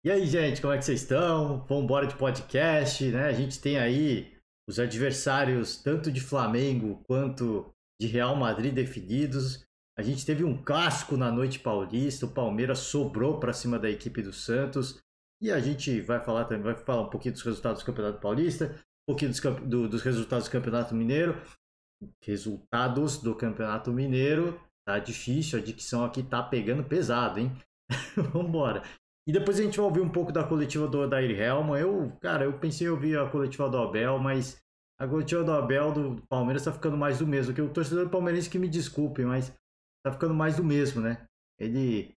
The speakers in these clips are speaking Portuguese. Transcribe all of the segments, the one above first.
E aí, gente, como é que vocês estão? Vamos embora de podcast, né? A gente tem aí os adversários tanto de Flamengo quanto de Real Madrid definidos. A gente teve um clássico na noite paulista, o Palmeiras sobrou para cima da equipe do Santos. E a gente vai falar também, vai falar um pouquinho dos resultados do Campeonato Paulista, um pouquinho dos resultados do Campeonato Mineiro. Resultados do Campeonato Mineiro, tá difícil, a dicção aqui tá pegando pesado, hein? Vamos embora. E depois a gente vai ouvir um pouco da coletiva do Odair Hellmann. Eu pensei em ouvir a coletiva do Abel, mas a coletiva do Abel do Palmeiras tá ficando mais do mesmo. Que o torcedor palmeirense que me desculpe, mas tá ficando mais do mesmo, né? Ele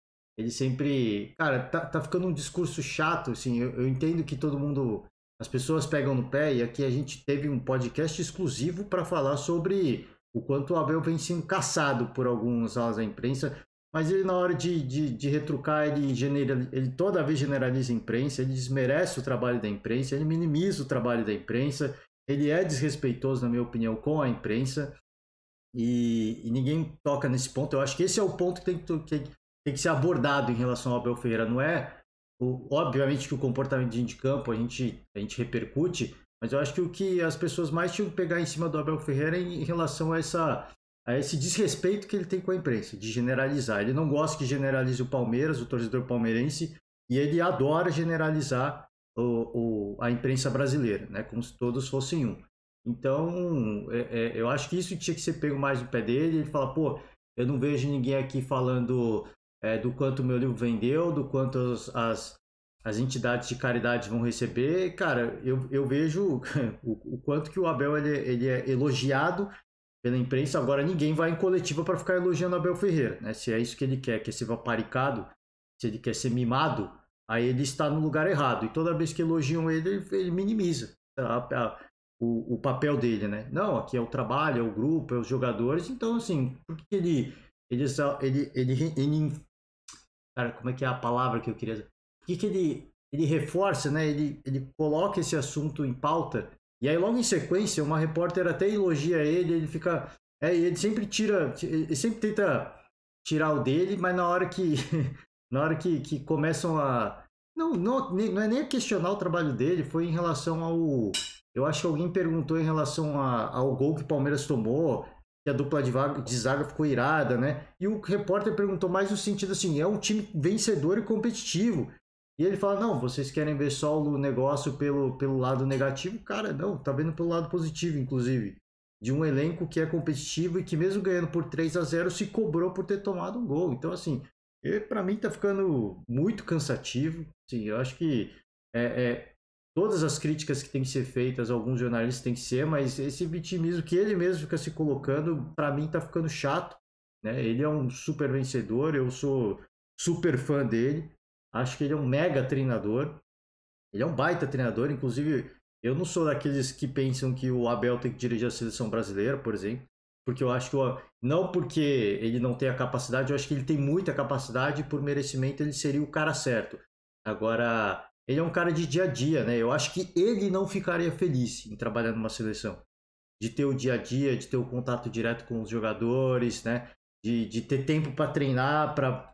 sempre. Cara, tá ficando um discurso chato, assim. Eu entendo que todo mundo. As pessoas pegam no pé, e aqui a gente teve um podcast exclusivo para falar sobre o quanto o Abel vem sendo caçado por alguns alas da imprensa. Mas ele, na hora de retrucar, ele toda vez generaliza a imprensa, ele desmerece o trabalho da imprensa, ele minimiza o trabalho da imprensa, ele é desrespeitoso, na minha opinião, com a imprensa, e ninguém toca nesse ponto. Eu acho que esse é o ponto que tem que ser abordado em relação ao Abel Ferreira. Não é, obviamente, que o comportamento de campo a gente repercute, mas eu acho que o que as pessoas mais tinham que pegar em cima do Abel Ferreira é em relação a esse desrespeito que ele tem com a imprensa, de generalizar. Ele não gosta que generalize o Palmeiras, o torcedor palmeirense, e ele adora generalizar a imprensa brasileira, né? Como se todos fossem um. Então, eu acho que isso tinha que ser pego mais no pé dele. Ele fala, pô, eu não vejo ninguém aqui falando do quanto o meu livro vendeu, do quanto as entidades de caridade vão receber. Cara, eu vejo o quanto que o Abel ele é elogiado pela imprensa. Agora ninguém vai em coletiva para ficar elogiando Abel Ferreira, né? Se é isso que ele quer ser vaparicado, se ele quer ser mimado, aí ele está no lugar errado. E toda vez que elogiam ele minimiza o papel dele, né? Não, aqui é o trabalho, é o grupo, é os jogadores. Então, assim, por que ele cara, como é que é a palavra que eu queria dizer? Por que ele reforça, né? Ele coloca esse assunto em pauta, e aí logo em sequência uma repórter até elogia ele fica. Ele sempre tira. Ele sempre tenta tirar o dele, mas na hora que. Na hora que começam a. Não é nem a questionar o trabalho dele, foi em relação ao. Eu acho que alguém perguntou em relação ao gol que o Palmeiras tomou, que a dupla de zaga ficou irada, né? E o repórter perguntou mais no sentido assim, é um time vencedor e competitivo. E ele fala, não, vocês querem ver só o negócio pelo lado negativo? Cara, não, tá vendo pelo lado positivo, inclusive. De um elenco que é competitivo e que mesmo ganhando por 3-0 se cobrou por ter tomado um gol. Então, assim, para mim tá ficando muito cansativo. Assim, eu acho que todas as críticas que têm que ser feitas, alguns jornalistas têm que ser, mas esse vitimismo que ele mesmo fica se colocando, para mim tá ficando chato, né? Ele é um super vencedor, eu sou super fã dele, acho que ele é um mega treinador, ele é um baita treinador, inclusive eu não sou daqueles que pensam que o Abel tem que dirigir a seleção brasileira, por exemplo, porque eu acho que não porque ele não tem a capacidade, eu acho que ele tem muita capacidade e por merecimento ele seria o cara certo. Agora, ele é um cara de dia a dia, né? Eu acho que ele não ficaria feliz em trabalhar numa seleção. De ter o dia a dia, de ter o contato direto com os jogadores, né? De ter tempo para treinar, para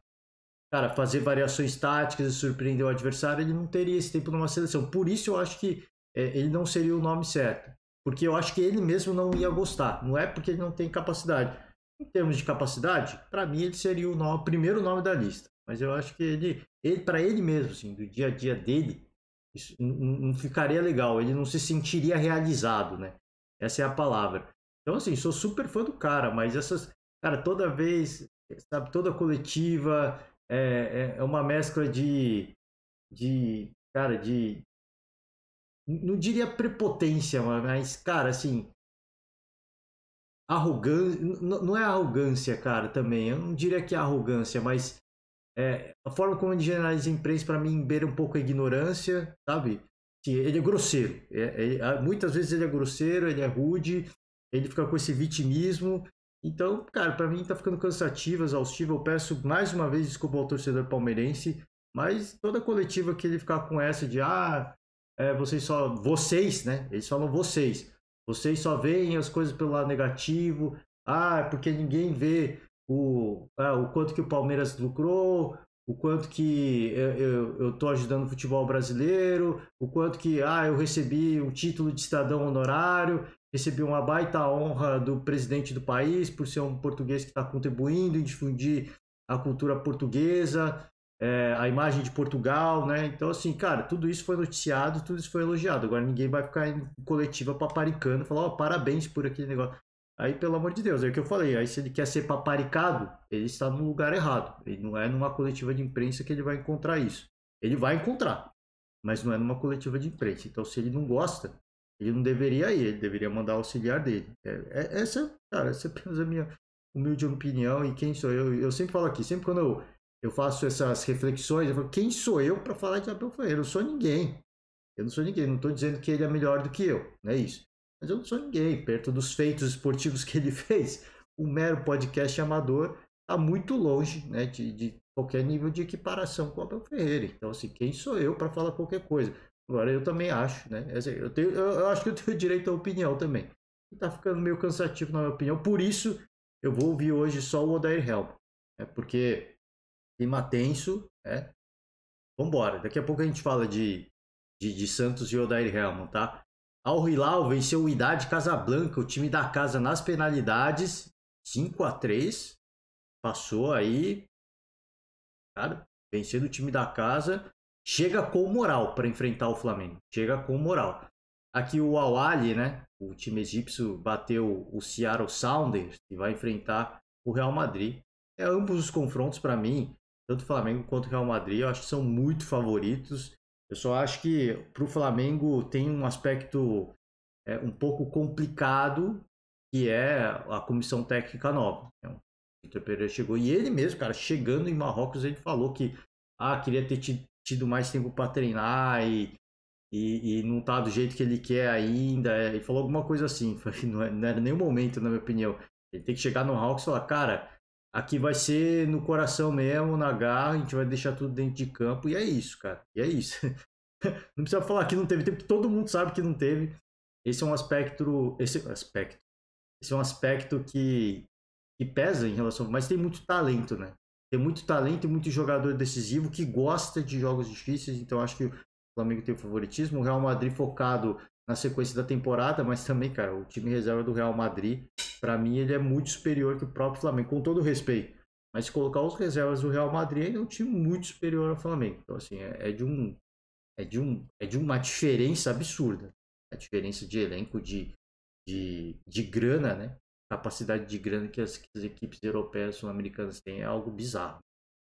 fazer variações táticas e surpreender o adversário. Ele não teria esse tempo numa seleção. Por isso eu acho que ele não seria o nome certo. Porque eu acho que ele mesmo não ia gostar. Não é porque ele não tem capacidade. Em termos de capacidade, para mim ele seria o primeiro nome da lista. Mas eu acho que ele para ele mesmo, assim, do dia a dia dele, isso não ficaria legal. Ele não se sentiria realizado, né? Essa é a palavra. Então, assim, sou super fã do cara, mas cara, toda vez, sabe, toda coletiva é uma mescla cara, não diria prepotência, mas, cara, assim, arrogância, não é arrogância, cara, também. Eu não diria que é arrogância, mas a forma como ele generaliza a imprensa, para mim, beira um pouco a ignorância, sabe? Sim, ele é grosseiro. Muitas vezes ele é grosseiro, ele é rude, ele fica com esse vitimismo. Então, cara, para mim tá ficando cansativo, exaustivo. Eu peço mais uma vez desculpa ao torcedor palmeirense, mas toda coletiva que ele ficar com essa de vocês, né? Eles falam vocês. Vocês só veem as coisas pelo lado negativo. Porque ninguém vê o quanto que o Palmeiras lucrou, o quanto que eu tô ajudando o futebol brasileiro, o quanto que eu recebi um título de cidadão honorário, recebi uma baita honra do presidente do país por ser um português que está contribuindo em difundir a cultura portuguesa, a imagem de Portugal, né? Então, assim, cara, tudo isso foi noticiado, tudo isso foi elogiado. Agora ninguém vai ficar em coletiva paparicando, falar, ó, parabéns por aquele negócio. Aí, pelo amor de Deus, é o que eu falei. Aí, se ele quer ser paparicado, ele está no lugar errado. Ele não é numa coletiva de imprensa que ele vai encontrar isso. Ele vai encontrar, mas não é numa coletiva de imprensa. Então, se ele não gosta, ele não deveria ir, ele deveria mandar o auxiliar dele. Cara, essa é apenas a minha humilde opinião. E quem sou eu? Eu sempre falo aqui, sempre quando eu faço essas reflexões, eu falo, quem sou eu para falar de Abel Ferreira? Eu não sou ninguém. Eu não sou ninguém, não estou dizendo que ele é melhor do que eu, não é isso. Mas eu não sou ninguém, perto dos feitos esportivos que ele fez. Um mero podcast amador está muito longe, né, de qualquer nível de equiparação com o Abel Ferreira. Então, assim, quem sou eu para falar qualquer coisa? Agora, eu também acho, né? Eu acho que eu tenho direito à opinião também. Está ficando meio cansativo na minha opinião, por isso eu vou ouvir hoje só o Odair Helm. Porque clima tenso, né? Vambora. Daqui a pouco a gente fala de Santos e Odair Helm, tá? Al Hilal venceu o Wydad Casablanca, o time da casa nas penalidades, 5-3. Passou aí, cara, vencendo o time da casa. Chega com moral para enfrentar o Flamengo. Chega com moral. Aqui o Al Ahly, né? O time egípcio bateu o Seattle Sounders e vai enfrentar o Real Madrid. Ambos os confrontos para mim, tanto o Flamengo quanto o Real Madrid, eu acho que são muito favoritos. Eu só acho que para o Flamengo tem um aspecto um pouco complicado, que é a comissão técnica nova. Então, o Vitor Pereira chegou e ele mesmo, cara, chegando em Marrocos, ele falou que queria ter tido mais tempo para treinar e não tá do jeito que ele quer ainda. Ele falou alguma coisa assim, não era nem o momento, na minha opinião. Ele tem que chegar no Hawks e falar, cara, aqui vai ser no coração mesmo, na garra, a gente vai deixar tudo dentro de campo, e é isso, cara, e é isso. Não precisa falar que não teve tempo, todo mundo sabe que não teve. Esse é um aspecto, esse é um aspecto que pesa em relação, mas tem muito talento, né? Tem muito talento e muito jogador decisivo que gosta de jogos difíceis, então acho que o Flamengo tem o favoritismo, o Real Madrid focado na sequência da temporada, mas também, cara, o time reserva do Real Madrid, para mim ele é muito superior que o próprio Flamengo, com todo respeito. Mas se colocar os reservas do Real Madrid, ele é um time muito superior ao Flamengo. Então assim, é de uma diferença absurda. A diferença de elenco, de grana, né? Capacidade de grana que as equipes europeias e sul-americanas têm é algo bizarro.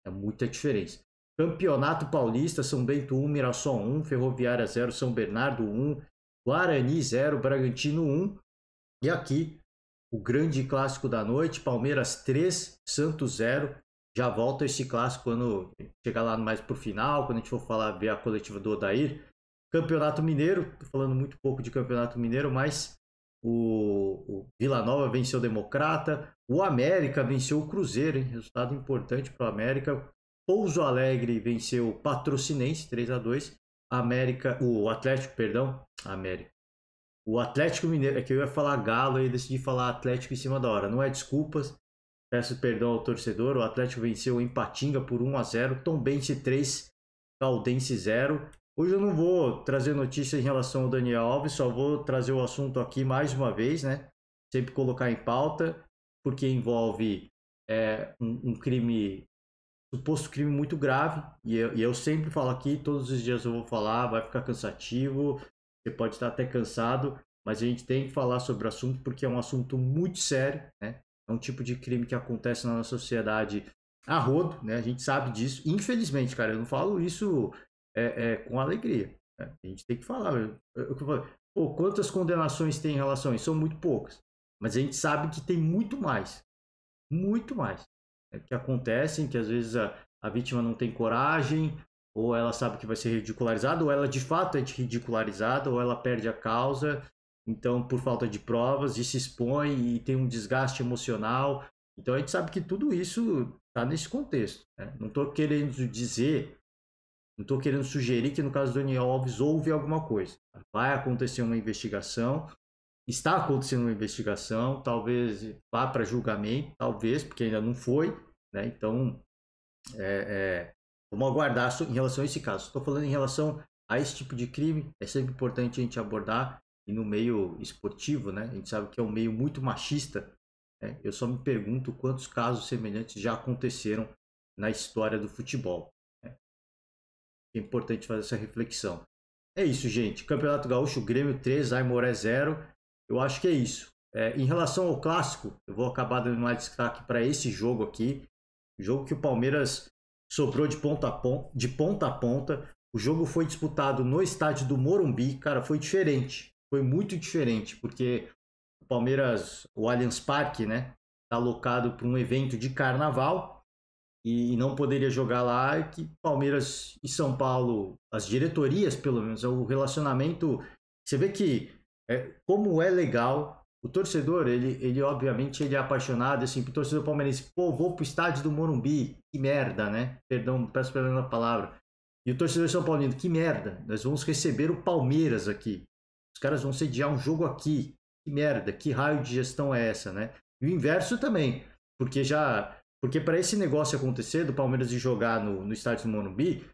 É muita diferença. Campeonato Paulista, São Bento 1, Mirassol 1, Ferroviária 0, São Bernardo 1, Guarani 0, Bragantino 1. E aqui, o grande clássico da noite, Palmeiras 3, Santos 0. Já volta esse clássico quando chegar lá mais pro final, quando a gente for ver a coletiva do Odair. Campeonato Mineiro, tô falando muito pouco de Campeonato Mineiro, mas o Vila Nova venceu o Democrata, o América venceu o Cruzeiro, hein? Resultado importante para o América. Pouso Alegre venceu o Patrocinense 3-2. O Atlético, perdão, América. O Atlético Mineiro, é que eu ia falar Galo e decidi falar Atlético em cima da hora. Não é desculpas, peço perdão ao torcedor. O Atlético venceu o Ipatinga por 1-0, Tombense 3, Caldense 0. Hoje eu não vou trazer notícias em relação ao Daniel Alves, só vou trazer o assunto aqui mais uma vez, né? Sempre colocar em pauta, porque envolve um crime, suposto crime muito grave, e eu sempre falo aqui, todos os dias eu vou falar, vai ficar cansativo, você pode estar até cansado, mas a gente tem que falar sobre o assunto porque é um assunto muito sério, né? É um tipo de crime que acontece na nossa sociedade a rodo, né? A gente sabe disso. Infelizmente, cara, eu não falo isso com alegria, né? A gente tem que falar. Quantas condenações tem em relação a isso? São muito poucas. Mas a gente sabe que tem muito mais. Muito mais. Que acontecem, que às vezes a vítima não tem coragem, ou ela sabe que vai ser ridicularizada, ou ela de fato é ridicularizada, ou ela perde a causa, então por falta de provas, e se expõe e tem um desgaste emocional. Então a gente sabe que tudo isso está nesse contexto, né? Não estou querendo dizer, não estou querendo sugerir que no caso do Daniel Alves houve alguma coisa. Vai acontecer uma investigação, está acontecendo uma investigação, talvez vá para julgamento, talvez, porque ainda não foi, né? Então Vamos aguardar em relação a esse caso. Estou falando em relação a esse tipo de crime, é sempre importante a gente abordar, e no meio esportivo, né? A gente sabe que é um meio muito machista, né? Eu só me pergunto quantos casos semelhantes já aconteceram na história do futebol, né? É importante fazer essa reflexão. É isso, gente. Campeonato Gaúcho, Grêmio 3, Aimoré 0. Eu acho que é isso. Em relação ao clássico, eu vou acabar dando mais destaque para esse jogo aqui. Jogo que o Palmeiras sobrou de ponta a ponta. O jogo foi disputado no estádio do Morumbi. Cara, foi diferente. Foi muito diferente, porque o Palmeiras, o Allianz Parque, né, está alocado para um evento de carnaval e não poderia jogar lá. Que Palmeiras e São Paulo, as diretorias, pelo menos, o relacionamento. Você vê que como é legal. O torcedor, ele obviamente ele é apaixonado, assim, o torcedor palmeirense, pô, vou pro estádio do Morumbi, que merda, né? Perdão, peço perdão na palavra. E o torcedor São Paulino, que merda, nós vamos receber o Palmeiras aqui. Os caras vão sediar um jogo aqui. Que merda, que raio de gestão é essa, né? E o inverso também, porque para esse negócio acontecer, do Palmeiras de jogar no estádio do Morumbi,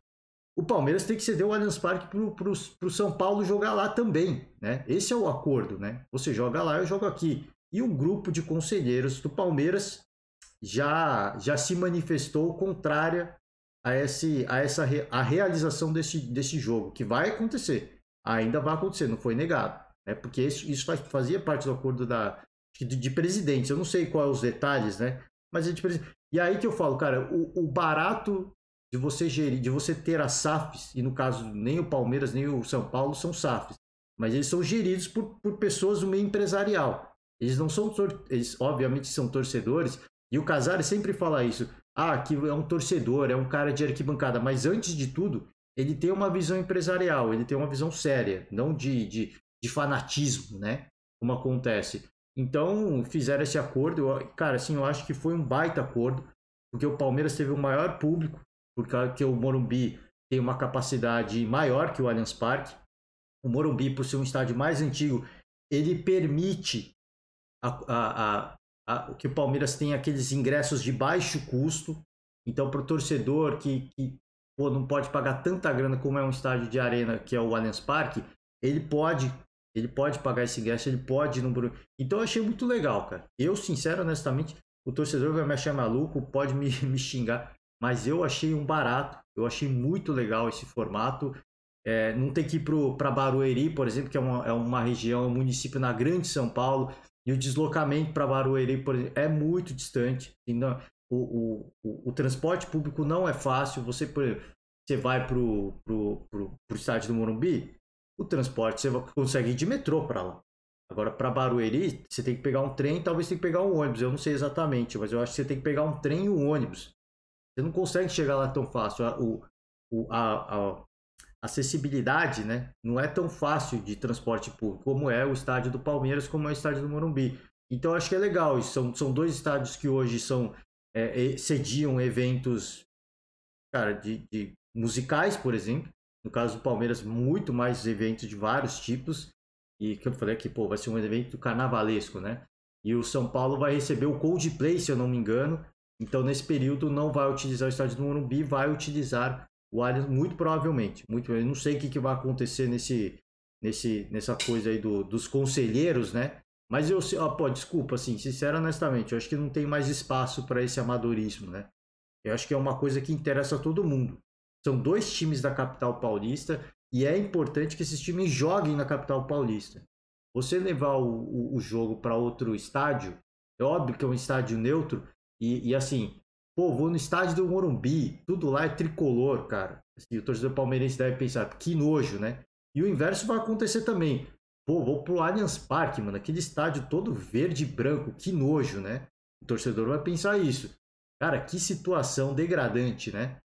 o Palmeiras tem que ceder o Allianz Parque pro São Paulo jogar lá também, né? Esse é o acordo, né? Você joga lá, eu jogo aqui. E um grupo de conselheiros do Palmeiras já se manifestou contrária a realização desse jogo, que vai acontecer. Ainda vai acontecer, não foi negado. Né? Porque isso fazia parte do acordo de presidentes. Eu não sei quais os detalhes, né? Mas é de presidente. E aí que eu falo, cara, o barato de você gerir, de você ter as SAFs, e no caso nem o Palmeiras nem o São Paulo são SAFs, mas eles são geridos por pessoas do meio empresarial. Eles não são, eles obviamente são torcedores, e o Casares sempre fala isso, que é um torcedor, é um cara de arquibancada, mas antes de tudo, ele tem uma visão empresarial, ele tem uma visão séria, não de fanatismo, né? Como acontece. Então, fizeram esse acordo, cara, assim, eu acho que foi um baita acordo, porque o Palmeiras teve o maior público, porque o Morumbi tem uma capacidade maior que o Allianz Parque. O Morumbi, por ser um estádio mais antigo, ele permite que o Palmeiras tenha aqueles ingressos de baixo custo. Então, para o torcedor que não pode pagar tanta grana como é um estádio de arena, que é o Allianz Parque, ele pode pagar esse ingresso, ele pode ir no Morumbi. Então, eu achei muito legal, cara. Eu, sincero, honestamente, o torcedor vai me achar maluco, pode me xingar, mas eu achei um barato, eu achei muito legal esse formato. Não tem que ir para Barueri, por exemplo, que é uma região, um município na Grande São Paulo, e o deslocamento para Barueri, por exemplo, é muito distante. Então, o transporte público não é fácil. Você vai para o estádio do Morumbi, o transporte você consegue ir de metrô para lá. Agora, para Barueri, você tem que pegar um trem, talvez tem que pegar um ônibus. Eu não sei exatamente, mas eu acho que você tem que pegar um trem e um ônibus. Você não consegue chegar lá tão fácil. A acessibilidade, né, não é tão fácil de transporte público como é o estádio do Palmeiras, como é o estádio do Morumbi. Então, acho que é legal. São dois estádios que hoje sediam eventos, cara, de musicais, por exemplo. No caso do Palmeiras, muito mais eventos de vários tipos. E que eu falei aqui, vai ser um evento carnavalesco, né? E o São Paulo vai receber o Coldplay, se eu não me engano. Então, nesse período, não vai utilizar o estádio do Morumbi, vai utilizar o Allianz, muito provavelmente. Eu não sei o que vai acontecer nessa coisa aí dos conselheiros, né? Mas desculpa, assim, sincero, honestamente, eu acho que não tem mais espaço para esse amadorismo, né? Eu acho que é uma coisa que interessa a todo mundo. São dois times da capital paulista e é importante que esses times joguem na capital paulista. Você levar o jogo para outro estádio, é óbvio que é um estádio neutro, e assim, vou no estádio do Morumbi, tudo lá é tricolor, cara. Assim, o torcedor palmeirense deve pensar, que nojo, né? E o inverso vai acontecer também. Vou pro Allianz Parque, mano, aquele estádio todo verde e branco, que nojo, né? O torcedor vai pensar isso. Cara, que situação degradante, né?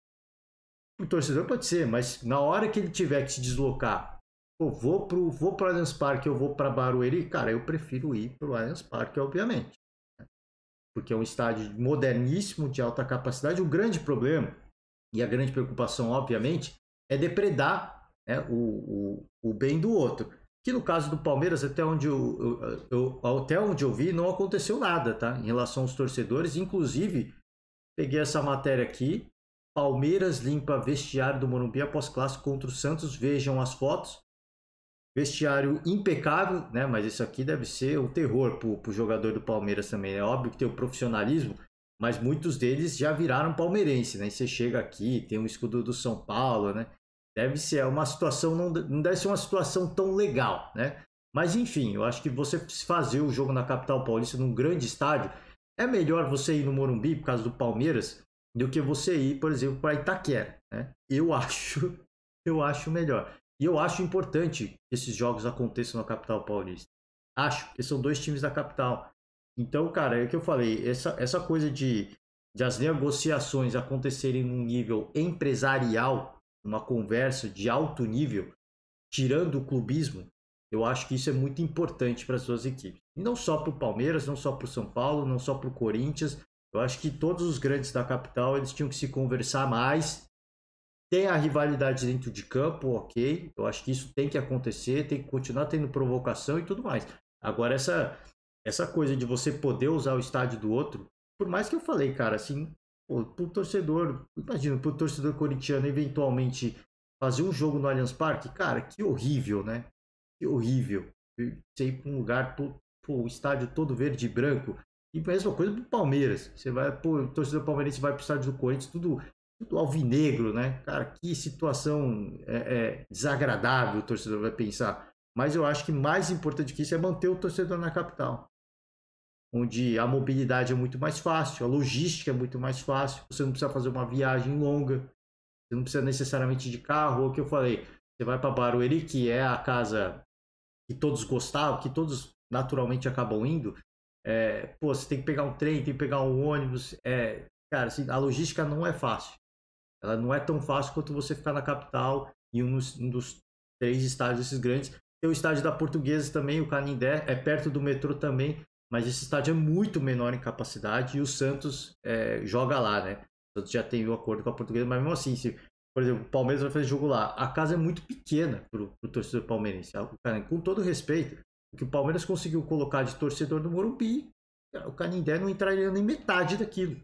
O torcedor pode ser, mas na hora que ele tiver que se deslocar, vou pro Allianz Parque, eu vou para Barueri, cara, eu prefiro ir pro Allianz Parque, obviamente. Porque é um estádio moderníssimo, de alta capacidade. O grande problema, e a grande preocupação, obviamente, é depredar, né, o bem do outro. Que no caso do Palmeiras, até onde eu vi, não aconteceu nada, tá? Em relação aos torcedores. Inclusive, peguei essa matéria aqui, Palmeiras limpa vestiário do Morumbi após clássico contra o Santos. Vejam as fotos. Vestiário impecável, né? Mas isso aqui deve ser o terror pro jogador do Palmeiras também. É óbvio que tem o profissionalismo, mas muitos deles já viraram palmeirense, né? E você chega aqui, tem o escudo do São Paulo, né? Deve ser uma situação, não deve ser uma situação tão legal, né? Mas enfim, eu acho que você fazer o jogo na capital paulista, num grande estádio, é melhor você ir no Morumbi, por causa do Palmeiras, do que você ir, por exemplo, para Itaquera, né? Eu acho melhor. E eu acho importante que esses jogos aconteçam na capital paulista. Acho, que são dois times da capital. Então, cara, é o que eu falei, essa coisa de as negociações acontecerem num nível empresarial, uma conversa de alto nível, tirando o clubismo, eu acho que isso é muito importante para as duas equipes. E não só para o Palmeiras, não só para o São Paulo, não só para o Corinthians. Eu acho que todos os grandes da capital eles tinham que se conversar mais. Tem a rivalidade dentro de campo, ok. Eu acho que isso tem que acontecer, tem que continuar tendo provocação e tudo mais. Agora, essa coisa de você poder usar o estádio do outro, por mais que eu falei, cara, assim, pro torcedor, imagina, pro torcedor corintiano eventualmente fazer um jogo no Allianz Parque, cara, que horrível, né? Que horrível. Você ir pra um lugar, o estádio todo verde e branco. E a mesma coisa pro Palmeiras. Você vai, pô, o torcedor palmeirense vai pro estádio do Corinthians, tudo alvinegro, né? Cara, que situação desagradável o torcedor vai pensar. Mas eu acho que mais importante que isso é manter o torcedor na capital, onde a mobilidade é muito mais fácil, a logística é muito mais fácil, você não precisa fazer uma viagem longa, você não precisa necessariamente de carro, ou o que eu falei, você vai para Barueri, que é a casa que todos gostavam, que todos naturalmente acabam indo, pô, você tem que pegar um trem, tem que pegar um ônibus, cara, assim, a logística não é fácil. Ela não é tão fácil quanto você ficar na capital e um dos 3 estádios desses grandes. Tem o estádio da Portuguesa também, o Canindé, é perto do metrô também, mas esse estádio é muito menor em capacidade e o Santos joga lá, né? O Santos já tem o acordo com a Portuguesa, mas mesmo assim, se, por exemplo, o Palmeiras vai fazer jogo lá, a casa é muito pequena pro torcedor palmeirense. Com todo respeito, o que o Palmeiras conseguiu colocar de torcedor no Morumbi, o Canindé não entraria nem metade daquilo.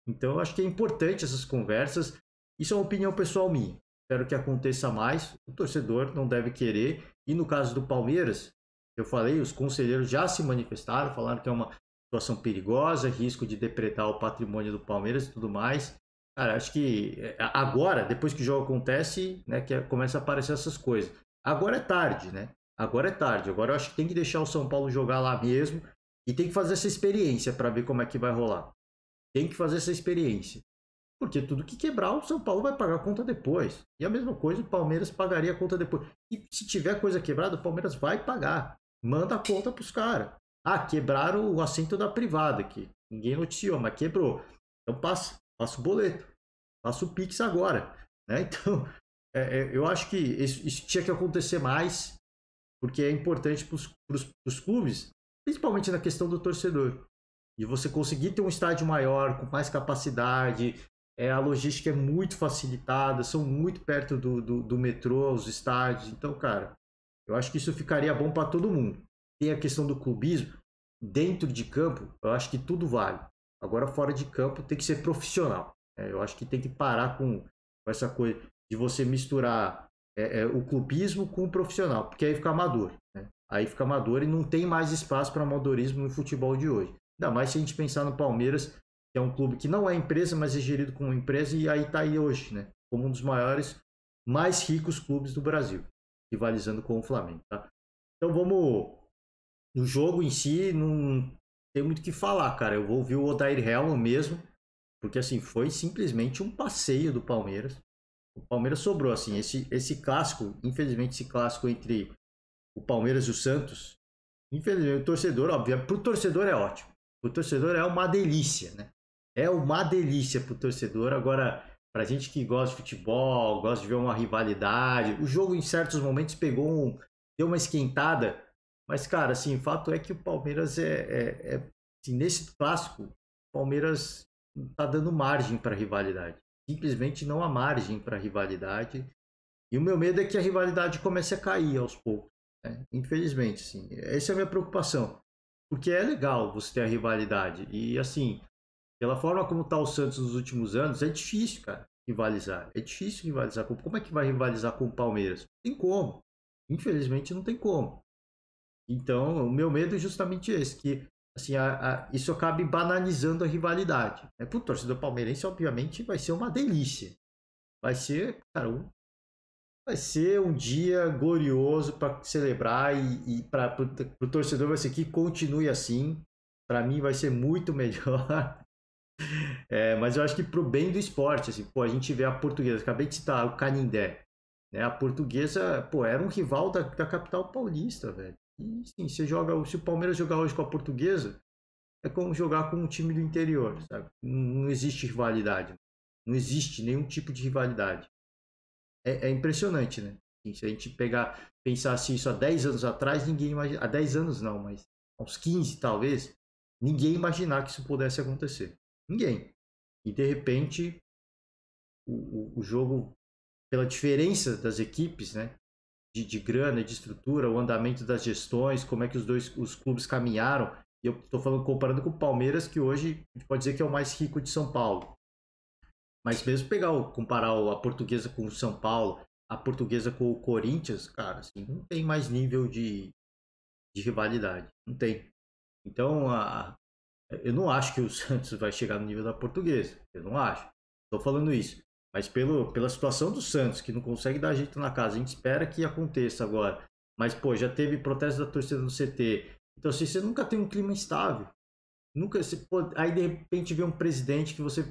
Então eu acho que é importante essas conversas. Isso é uma opinião pessoal minha. Espero que aconteça mais. O torcedor não deve querer. E no caso do Palmeiras, eu falei, os conselheiros já se manifestaram, falaram que é uma situação perigosa, risco de depredar o patrimônio do Palmeiras e tudo mais. Cara, acho que agora, depois que o jogo acontece, né, que começa a aparecer essas coisas. Agora é tarde, né? Agora é tarde. Agora eu acho que tem que deixar o São Paulo jogar lá mesmo e tem que fazer essa experiência para ver como é que vai rolar. Tem que fazer essa experiência. Porque tudo que quebrar, o São Paulo vai pagar a conta depois. E a mesma coisa, o Palmeiras pagaria a conta depois. E se tiver coisa quebrada, o Palmeiras vai pagar. Manda a conta pros caras. Ah, quebraram o assento da privada aqui. Ninguém noticiou, mas quebrou. Então passa o boleto. Passa o Pix agora. Né? Então, eu acho que isso tinha que acontecer mais, porque é importante pros clubes, principalmente na questão do torcedor. De você conseguir ter um estádio maior, com mais capacidade, a logística é muito facilitada, são muito perto do metrô, os estádios. Então, cara, eu acho que isso ficaria bom para todo mundo. Tem a questão do clubismo. Dentro de campo, eu acho que tudo vale. Agora, fora de campo, tem que ser profissional. Eu acho que tem que parar com essa coisa de você misturar o clubismo com o profissional, porque aí fica amador. Né? Aí fica amador e não tem mais espaço para amadorismo no futebol de hoje. Ainda mais se a gente pensar no Palmeiras, que é um clube que não é empresa, mas é gerido como empresa, e aí está aí hoje, né? Como um dos maiores, mais ricos clubes do Brasil, rivalizando com o Flamengo, tá? Então vamos... No jogo em si, não tem muito o que falar, cara. Eu vou ouvir o Odair Helman mesmo, porque assim, foi simplesmente um passeio do Palmeiras. O Palmeiras sobrou, assim, esse clássico, infelizmente esse clássico entre o Palmeiras e o Santos, infelizmente o torcedor, óbvio, pro torcedor é ótimo. O torcedor é uma delícia, né? É uma delícia pro torcedor. Agora, pra gente que gosta de futebol, gosta de ver uma rivalidade, o jogo em certos momentos deu uma esquentada. Mas, cara, assim, o fato é que o Palmeiras assim, nesse clássico, o Palmeiras tá dando margem para rivalidade. Simplesmente não há margem para rivalidade. E o meu medo é que a rivalidade comece a cair aos poucos. Né? Infelizmente, assim, essa é a minha preocupação. Porque é legal você ter a rivalidade. E, assim, pela forma como tá o Santos nos últimos anos, é difícil, cara. rivalizar. É difícil rivalizar. Como é que vai rivalizar com o Palmeiras? Não tem como. Infelizmente não tem como. Então, o meu medo é justamente esse, que assim, isso acabe banalizando a rivalidade. Para o torcedor palmeirense, obviamente, vai ser uma delícia. Vai ser, cara, vai ser um dia glorioso para celebrar e para o torcedor vai ser que continue assim. Para mim vai ser muito melhor. Mas eu acho que pro bem do esporte, assim, pô, a gente vê a Portuguesa, acabei de citar o Canindé, né? A Portuguesa, pô, era um rival da capital paulista, velho. E sim, você joga, se o Palmeiras jogar hoje com a Portuguesa, é como jogar com um time do interior, sabe? Não existe rivalidade. Não existe nenhum tipo de rivalidade. É impressionante, né? Se a gente pensasse isso há 10 anos atrás, ninguém imagina. Há 10 anos não, mas há uns 15 talvez, ninguém imaginar que isso pudesse acontecer. Ninguém. E de repente, o jogo, pela diferença das equipes, né? De grana, de estrutura, o andamento das gestões, como é que os clubes caminharam. E eu estou falando comparando com o Palmeiras, que hoje a gente pode dizer que é o mais rico de São Paulo. Mas mesmo comparar a Portuguesa com o São Paulo, a Portuguesa com o Corinthians, cara, assim, não tem mais nível de rivalidade. Não tem. Então, eu não acho que o Santos vai chegar no nível da Portuguesa. Eu não acho. Estou falando isso. Mas pela situação do Santos, que não consegue dar jeito na casa, a gente espera que aconteça agora. Mas, pô, já teve protesto da torcida no CT. Então, assim, você nunca tem um clima estável. Nunca, aí de repente vê um presidente que você.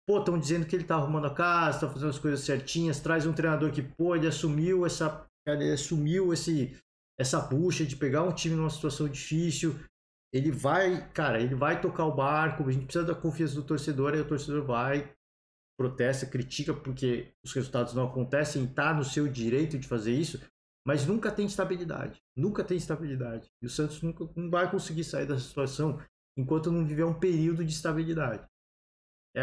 Pô, estão dizendo que ele tá arrumando a casa, tá fazendo as coisas certinhas, traz um treinador que, pô, ele assumiu essa bucha de pegar um time numa situação difícil. Ele vai, cara, ele vai tocar o barco, a gente precisa da confiança do torcedor, aí o torcedor vai, protesta, critica porque os resultados não acontecem, tá no seu direito de fazer isso, mas nunca tem estabilidade. Nunca tem estabilidade. E o Santos nunca não vai conseguir sair dessa situação enquanto não viver um período de estabilidade. É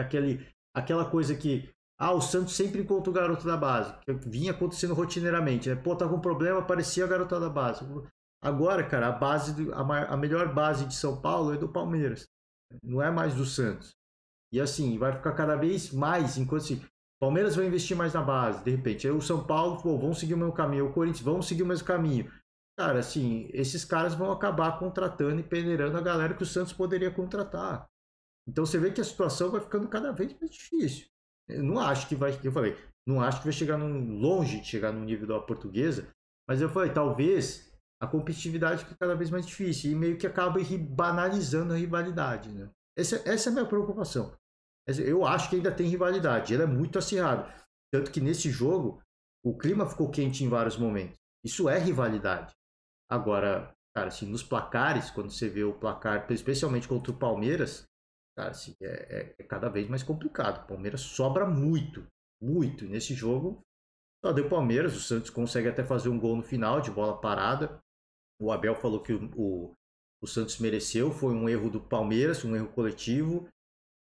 aquela coisa que o Santos sempre encontra o garoto da base, que vinha acontecendo rotineiramente, né? Pô, tá com problema, aparecia a garota da base. Agora, cara, a melhor base de São Paulo é do Palmeiras, não é mais do Santos. E assim, vai ficar cada vez mais, enquanto assim, Palmeiras vai investir mais na base, de repente. Aí o São Paulo, pô, vão seguir o mesmo caminho, o Corinthians vão seguir o mesmo caminho. Cara, assim, esses caras vão acabar contratando e peneirando a galera que o Santos poderia contratar. Então você vê que a situação vai ficando cada vez mais difícil. Eu não acho que vai, eu falei, não acho que vai chegar longe de chegar no nível da Portuguesa, mas eu falei, talvez a competitividade fique cada vez mais difícil e meio que acaba banalizando a rivalidade, né? Essa é a minha preocupação. Eu acho que ainda tem rivalidade, ela é muito acirrada. Tanto que nesse jogo, o clima ficou quente em vários momentos. Isso é rivalidade. Agora, cara, assim, nos placares, quando você vê o placar, especialmente contra o Palmeiras, cara, assim, é cada vez mais complicado. O Palmeiras sobra muito, muito. Nesse jogo, só deu Palmeiras. O Santos consegue até fazer um gol no final, de bola parada. O Abel falou que o Santos mereceu, foi um erro do Palmeiras, um erro coletivo.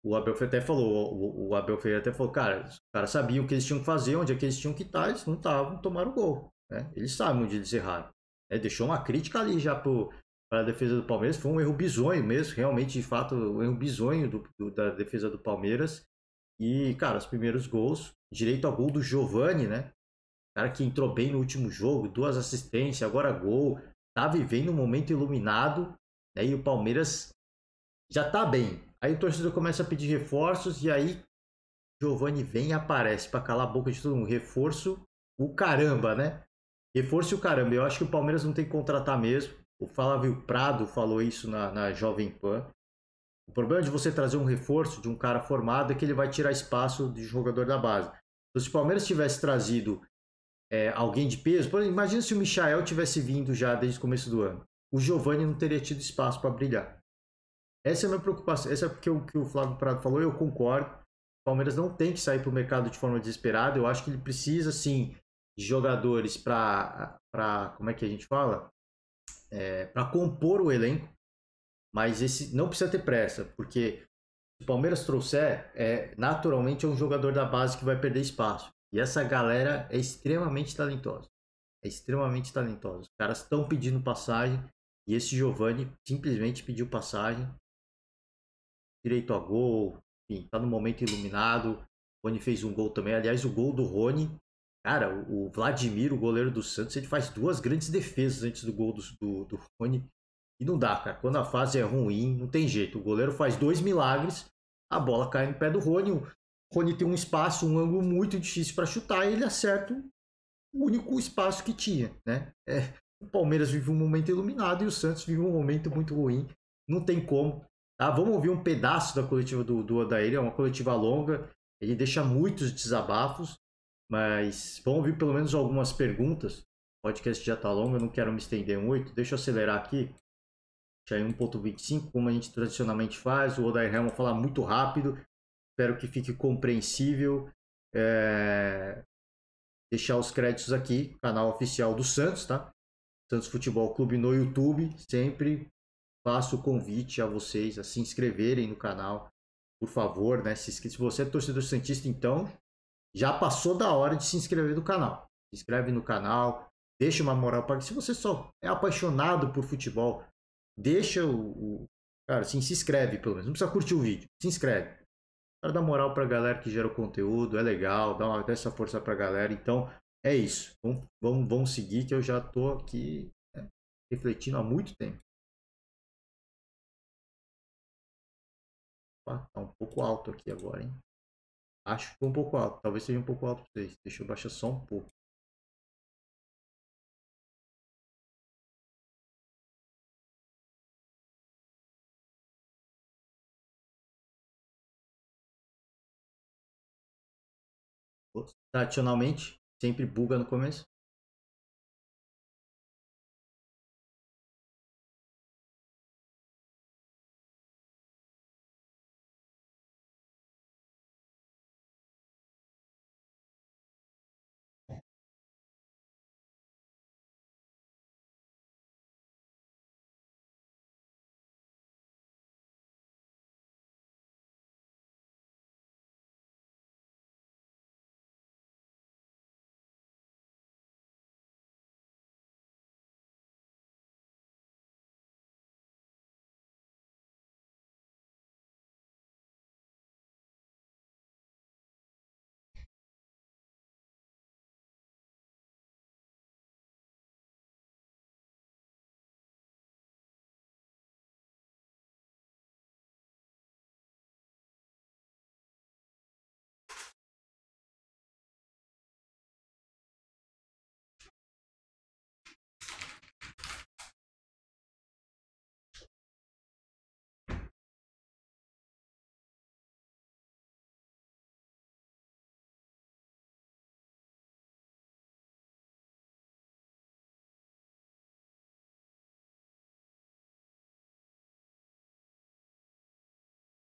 O Abel até falou, cara, os caras sabiam o que eles tinham que fazer, onde é que eles tinham que estar, eles não estavam, tomaram o gol. Né? Eles sabem onde eles erraram. Deixou uma crítica ali já para a defesa do Palmeiras, foi um erro bizonho mesmo, realmente, de fato, um erro bizonho da defesa do Palmeiras. E, cara, os primeiros gols, direito ao gol do Giovani, né? Cara que entrou bem no último jogo, 2 assistências, agora gol, tá vivendo um momento iluminado, né? E o Palmeiras já tá bem. Aí o torcedor começa a pedir reforços e aí Giovani vem e aparece para calar a boca de todo mundo. Reforço o caramba, né? Reforço o caramba. Eu acho que o Palmeiras não tem que contratar mesmo. O Flávio Prado falou isso na Jovem Pan. O problema de você trazer um reforço de um cara formado é que ele vai tirar espaço de jogador da base. Então, se o Palmeiras tivesse trazido alguém de peso, por exemplo, imagina se o Michael tivesse vindo já desde o começo do ano. O Giovani não teria tido espaço para brilhar. Essa é a minha preocupação. Essa é porque o que o Flávio Prado falou, eu concordo. O Palmeiras não tem que sair para o mercado de forma desesperada. Eu acho que ele precisa, sim, de jogadores para como é que a gente fala? Para compor o elenco. Mas esse não precisa ter pressa, porque se o Palmeiras trouxer, naturalmente é um jogador da base que vai perder espaço. E essa galera é extremamente talentosa. É extremamente talentosa. Os caras estão pedindo passagem e esse Giovani simplesmente pediu passagem. Direito a gol, enfim, tá no momento iluminado. Rony fez um gol também. Aliás, o gol do Rony, cara, o Vladimir, o goleiro do Santos, ele faz duas grandes defesas antes do gol do Rony. E não dá, cara. Quando a fase é ruim, não tem jeito. O goleiro faz dois milagres, a bola cai no pé do Rony. O Rony tem um espaço, um ângulo muito difícil para chutar e ele acerta o único espaço que tinha, né? O Palmeiras vive um momento iluminado e o Santos vive um momento muito ruim. Não tem como. Tá? Vamos ouvir um pedaço da coletiva do Odair, é uma coletiva longa. Ele deixa muitos desabafos, mas vamos ouvir pelo menos algumas perguntas. O podcast já está longo, eu não quero me estender muito. Deixa eu acelerar aqui. Já em 1.25, como a gente tradicionalmente faz. O Odair Helman fala muito rápido. Espero que fique compreensível. Deixar os créditos aqui, canal oficial do Santos, tá? Santos Futebol Clube no YouTube. Sempre faço o convite a vocês a se inscreverem no canal, por favor, né? Se você é torcedor santista, então já passou da hora de se inscrever no canal. Se inscreve no canal, deixa uma moral para se você só é apaixonado por futebol, deixa cara, assim, se inscreve pelo menos. Não precisa curtir o vídeo, se inscreve. Para dar moral para a galera que gera o conteúdo, é legal, dá essa força para a galera. Então, é isso. Vamos seguir que eu já tô aqui, né, refletindo há muito tempo. Tá um pouco alto aqui agora, hein? Acho que foi um pouco alto. Talvez seja um pouco alto para vocês. Deixa eu baixar só um pouco. Tradicionalmente, sempre buga no começo.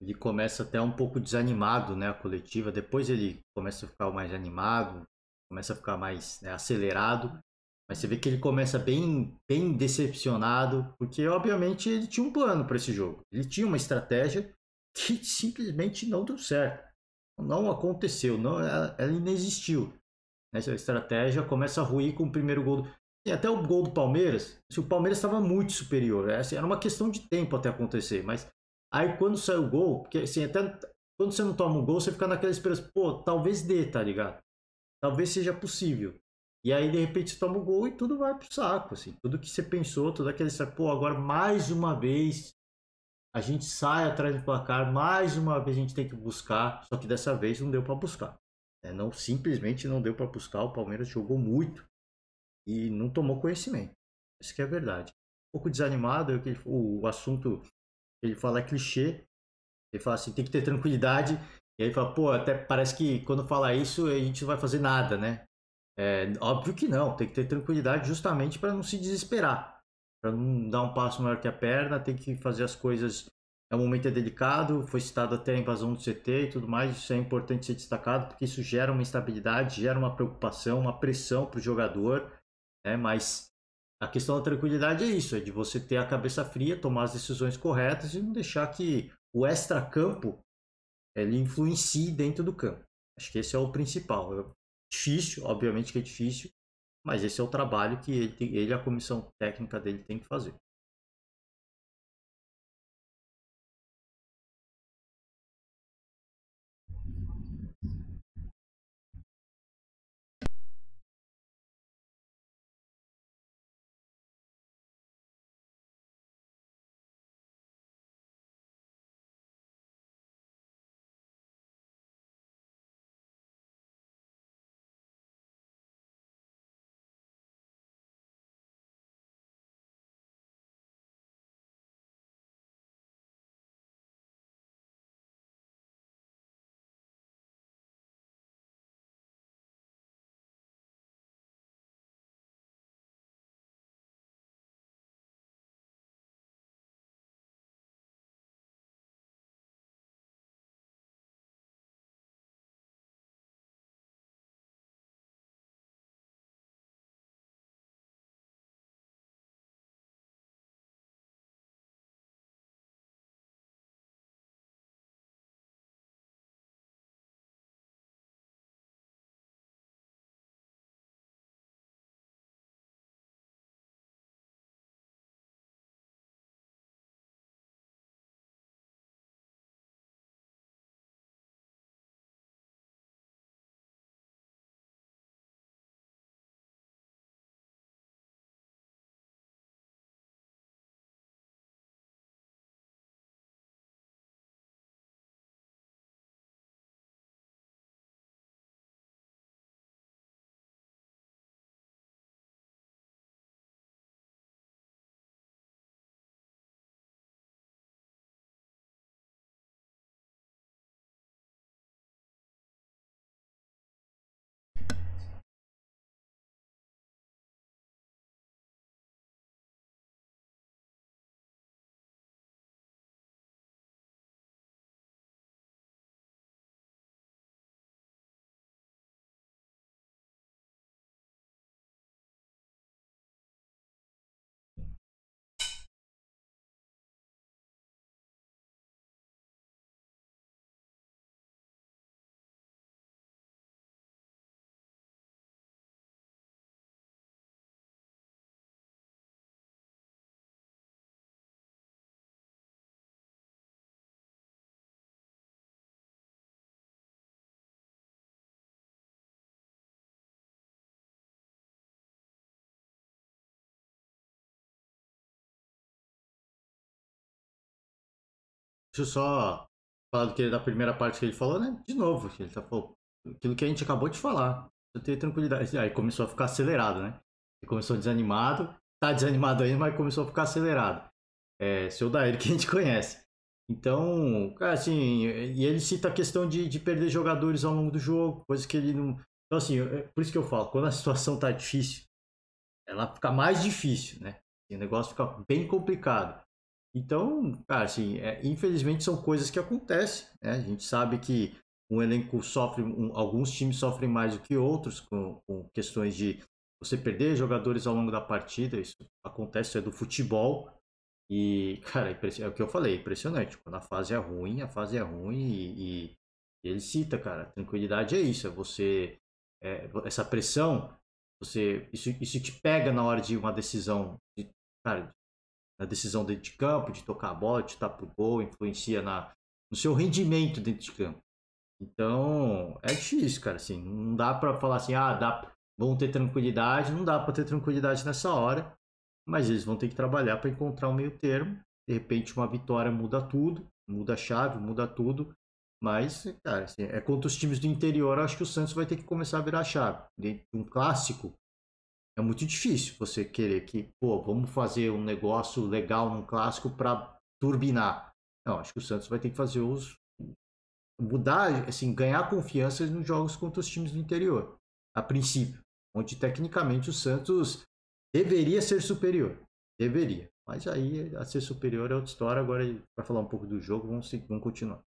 Ele começa até um pouco desanimado, né, a coletiva. Depois ele começa a ficar mais animado, começa a ficar mais, né, acelerado. Mas você vê que ele começa bem decepcionado, porque obviamente ele tinha um plano para esse jogo. Ele tinha uma estratégia que simplesmente não deu certo. Não aconteceu, não, ela inexistiu. Essa estratégia começa a ruir com o primeiro gol. E até o gol do Palmeiras, se o Palmeiras estava muito superior, assim, era uma questão de tempo até acontecer, mas aí quando saiu o gol, porque assim, até quando você não toma um gol, você fica naquela esperança, pô, talvez dê, tá ligado? Talvez seja possível. E aí, de repente, você toma o gol e tudo vai pro saco, assim. Tudo que você pensou, tudo aquele... Pô, agora mais uma vez a gente sai atrás do placar, mais uma vez a gente tem que buscar, só que dessa vez não deu para buscar. Não, simplesmente não deu para buscar, o Palmeiras jogou muito e não tomou conhecimento. Isso que é verdade. Um pouco desanimado, o assunto que ele fala é clichê, ele fala assim, tem que ter tranquilidade, e aí ele fala, pô, até parece que quando fala isso a gente não vai fazer nada, né? Óbvio que não, tem que ter tranquilidade justamente para não se desesperar, para não dar um passo maior que a perna, tem que fazer as coisas. O momento é delicado, foi citado até a invasão do CT e tudo mais, isso é importante ser destacado, porque isso gera uma instabilidade, gera uma preocupação, uma pressão para o jogador, né? Mas a questão da tranquilidade é isso, é de você ter a cabeça fria, tomar as decisões corretas e não deixar que o extra-campo ele influencie dentro do campo. Acho que esse é o principal. Difícil, obviamente que é difícil, mas esse é o trabalho que ele e a comissão técnica dele tem que fazer. Deixa eu só falar da primeira parte que ele falou, né? De novo, ele tá falando aquilo que a gente acabou de falar. Eu tenho tranquilidade. Aí começou a ficar acelerado, né? Ele começou desanimado, tá desanimado ainda, mas começou a ficar acelerado. É, seu Daír que a gente conhece. Então, cara, assim, e ele cita a questão de perder jogadores ao longo do jogo, coisa que ele não. Então, assim, por isso que eu falo, quando a situação tá difícil, ela fica mais difícil, né? E o negócio fica bem complicado. Então, cara, assim, infelizmente são coisas que acontecem, né? A gente sabe que um elenco sofre, alguns times sofrem mais do que outros com questões de você perder jogadores ao longo da partida, isso acontece, isso é do futebol. E, cara, é o que eu falei, impressionante. Quando a fase é ruim, a fase é ruim e ele cita, cara, tranquilidade é isso, é você, essa pressão, isso te pega na hora de uma decisão, cara, na decisão dentro de campo, de tocar a bola, de chutar pro gol, influencia no seu rendimento dentro de campo. Então, é difícil, cara, assim, não dá pra falar assim, vão ter tranquilidade, não dá pra ter tranquilidade nessa hora, mas eles vão ter que trabalhar para encontrar um meio termo. De repente, uma vitória muda tudo, muda a chave, muda tudo. Mas, cara, assim, é contra os times do interior, acho que o Santos vai ter que começar a virar a chave. Dentro de um clássico, é muito difícil você querer que, pô, vamos fazer um negócio legal num clássico para turbinar. Não, acho que o Santos vai ter que fazer mudar, assim, ganhar confiança nos jogos contra os times do interior, a princípio, onde tecnicamente o Santos deveria ser superior, deveria, mas aí a ser superior é outra história. Agora vai falar um pouco do jogo, vamos continuar.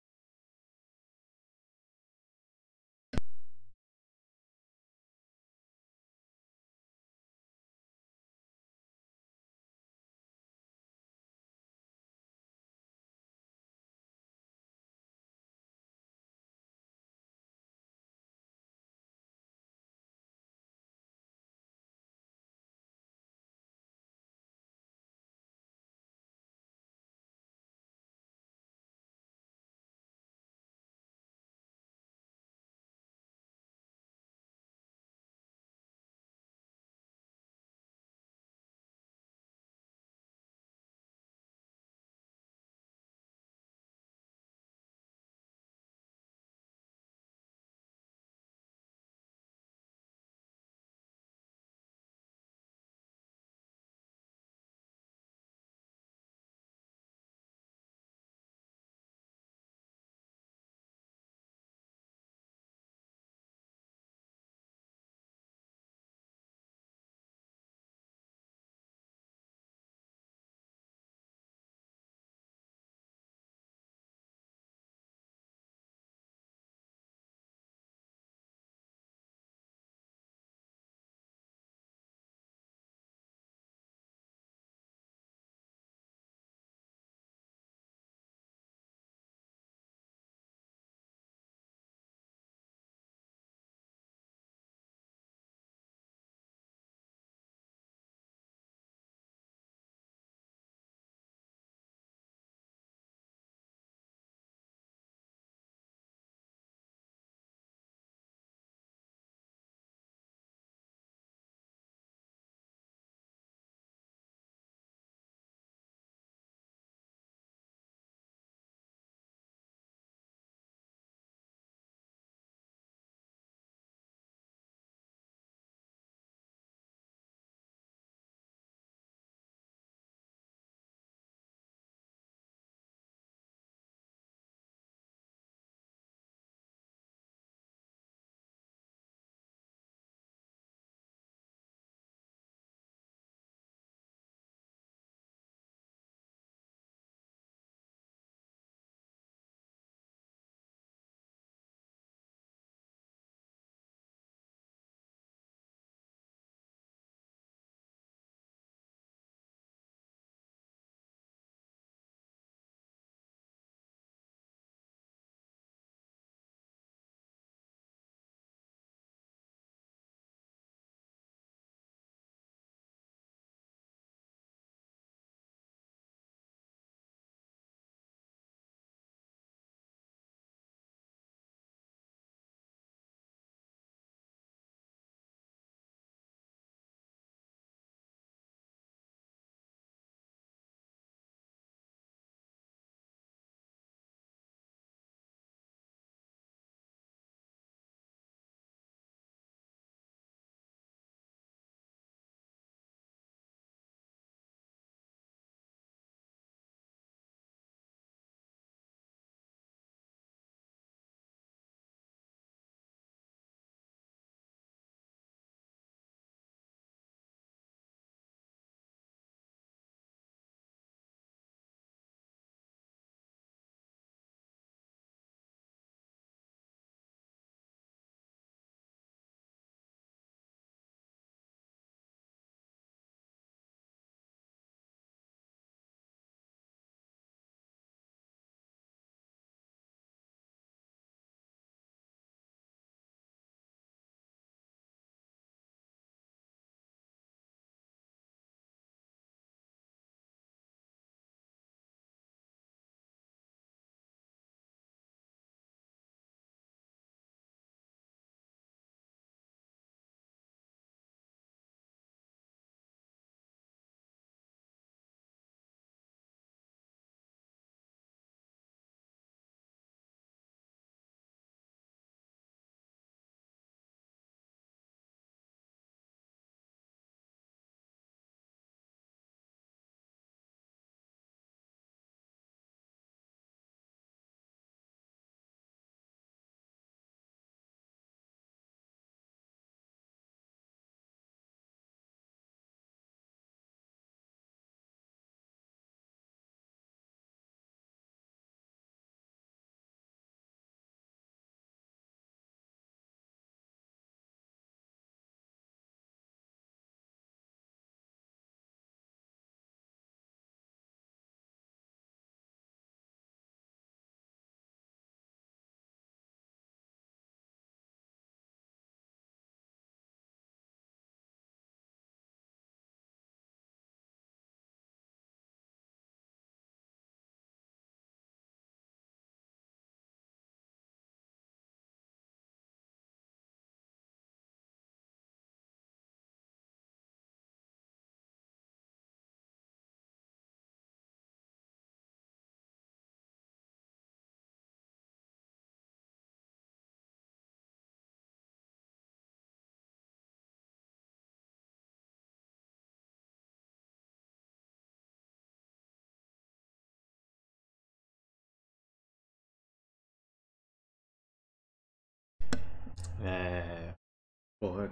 Porra,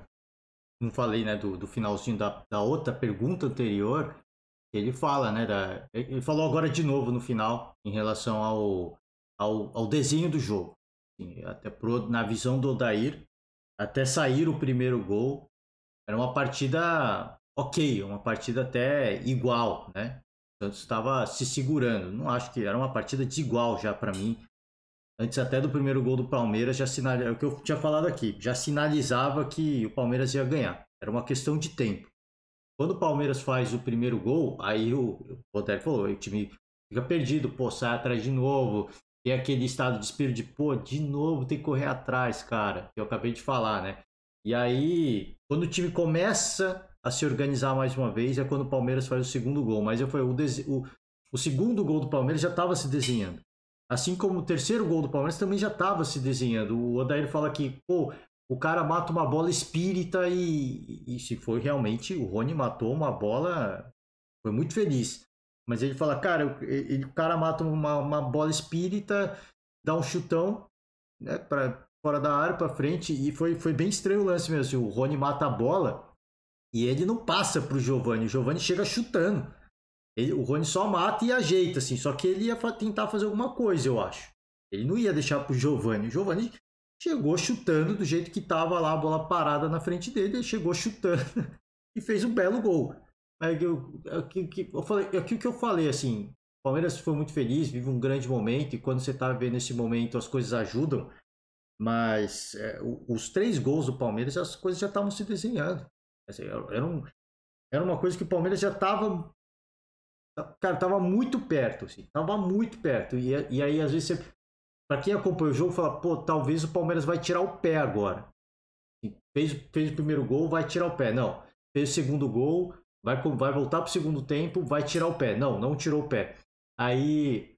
não falei, né, do finalzinho da outra pergunta anterior. Ele fala, né, ele falou agora de novo no final, em relação ao desenho do jogo. Assim, até na visão do Odair, até sair o primeiro gol, era uma partida ok, uma partida até igual, né? O Santos estava se segurando. Não acho que era uma partida desigual já para mim. Antes até do primeiro gol do Palmeiras, já sinalizava, o que eu tinha falado aqui, já sinalizava que o Palmeiras ia ganhar. Era uma questão de tempo. Quando o Palmeiras faz o primeiro gol, aí o Rogério falou, o time fica perdido, pô, sai atrás de novo, tem aquele estado de espírito de, pô, de novo tem que correr atrás, cara, que eu acabei de falar, né? E aí, quando o time começa a se organizar mais uma vez, é quando o Palmeiras faz o segundo gol. Mas eu falei, o segundo gol do Palmeiras já estava se desenhando. Assim como o terceiro gol do Palmeiras também já estava se desenhando. O Odair fala que, pô, o cara mata uma bola espírita e se foi realmente, o Rony matou uma bola, foi muito feliz. Mas ele fala, cara, o cara mata uma bola espírita, dá um chutão, né, fora da área, para frente, e foi bem estranho o lance mesmo. Assim, o Rony mata a bola e ele não passa pro Giovani, o Giovani chega chutando. O Rony só mata e ajeita, assim, só que ele ia tentar fazer alguma coisa, eu acho. Ele não ia deixar pro Giovani. O Giovani chegou chutando do jeito que tava lá, a bola parada na frente dele, ele chegou chutando e fez um belo gol. Aquilo que eu falei, assim, o Palmeiras foi muito feliz, vive um grande momento, e quando você tá vendo esse momento, as coisas ajudam, mas os 3 gols do Palmeiras, as coisas já estavam se desenhando. Assim, era uma coisa que o Palmeiras já tava, cara, tava muito perto, assim, tava muito perto, e aí às vezes você, pra quem acompanha o jogo, fala, pô, talvez o Palmeiras vai tirar o pé agora. Fez o primeiro gol, vai tirar o pé. Não, fez o segundo gol, vai voltar pro segundo tempo, vai tirar o pé. Não, não tirou o pé. Aí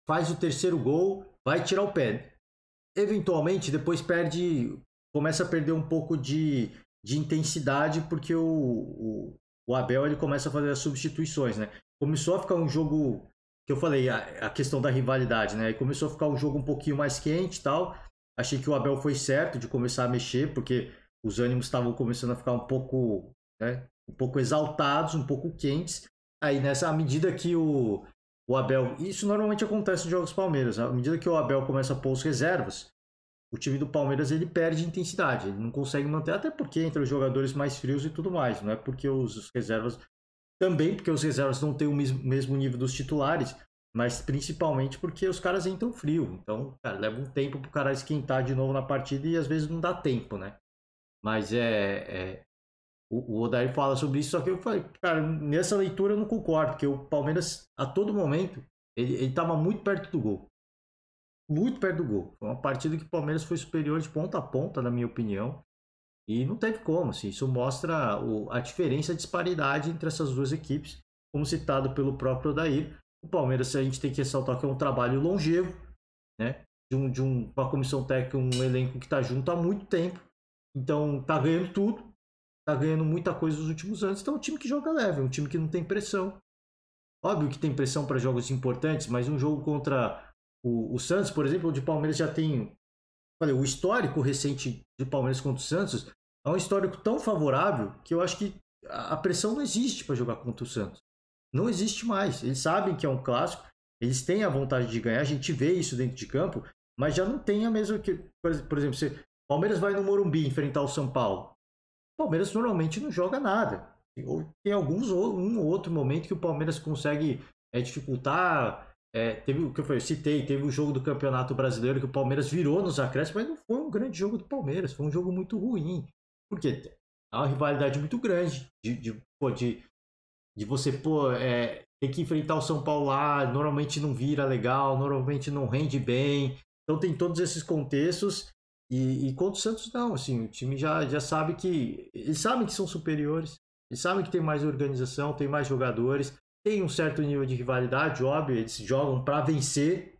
faz o terceiro gol, vai tirar o pé. Eventualmente, depois começa a perder um pouco de intensidade, porque o Abel ele começa a fazer as substituições, né? Começou a ficar um jogo, que eu falei, a questão da rivalidade, né? Começou a ficar um jogo um pouquinho mais quente e tal. Achei que o Abel foi certo de começar a mexer, porque os ânimos estavam começando a ficar um pouco, né, um pouco exaltados, um pouco quentes. Aí nessa, à medida que o Abel, isso normalmente acontece nos jogos do Palmeiras, à medida que o Abel começa a pôr os reservas, o time do Palmeiras ele perde intensidade, ele não consegue manter, até porque entre os jogadores mais frios e tudo mais, não é porque os reservas, também porque os reservas não têm o mesmo nível dos titulares, mas principalmente porque os caras entram frio. Então, cara, leva um tempo pro cara esquentar de novo na partida e às vezes não dá tempo, né? Mas o Odair fala sobre isso, só que eu falei, cara, nessa leitura eu não concordo, porque o Palmeiras, a todo momento, ele tava muito perto do gol. Muito perto do gol. Foi uma partida que o Palmeiras foi superior de ponta a ponta, na minha opinião. E não teve como, assim, isso mostra a diferença, a disparidade entre essas duas equipes, como citado pelo próprio Odair. O Palmeiras, a gente tem que ressaltar que é um trabalho longevo, né? De uma comissão técnica, um elenco que está junto há muito tempo. Então, tá ganhando tudo, tá ganhando muita coisa nos últimos anos. Então, é um time que joga leve, é um time que não tem pressão. Óbvio que tem pressão para jogos importantes, mas um jogo contra o Santos, por exemplo, onde o Palmeiras já tem, o histórico recente do Palmeiras contra o Santos é um histórico tão favorável que eu acho que a pressão não existe para jogar contra o Santos. Não existe mais. Eles sabem que é um clássico, eles têm a vontade de ganhar, a gente vê isso dentro de campo, mas já não tem a mesma que, por exemplo, se o Palmeiras vai no Morumbi enfrentar o São Paulo, o Palmeiras normalmente não joga nada. Ou tem um ou outro momento que o Palmeiras consegue dificultar. Teve o que eu citei, teve o jogo do Campeonato Brasileiro que o Palmeiras virou nos acréscimos, mas não foi um grande jogo do Palmeiras, foi um jogo muito ruim. Porque há uma rivalidade muito grande de você ter que enfrentar o São Paulo lá, normalmente não vira legal, normalmente não rende bem. Então tem todos esses contextos. E contra o Santos não, assim, o time já sabe que. Eles sabem que são superiores, eles sabem que tem mais organização, tem mais jogadores, tem um certo nível de rivalidade, óbvio, eles jogam para vencer.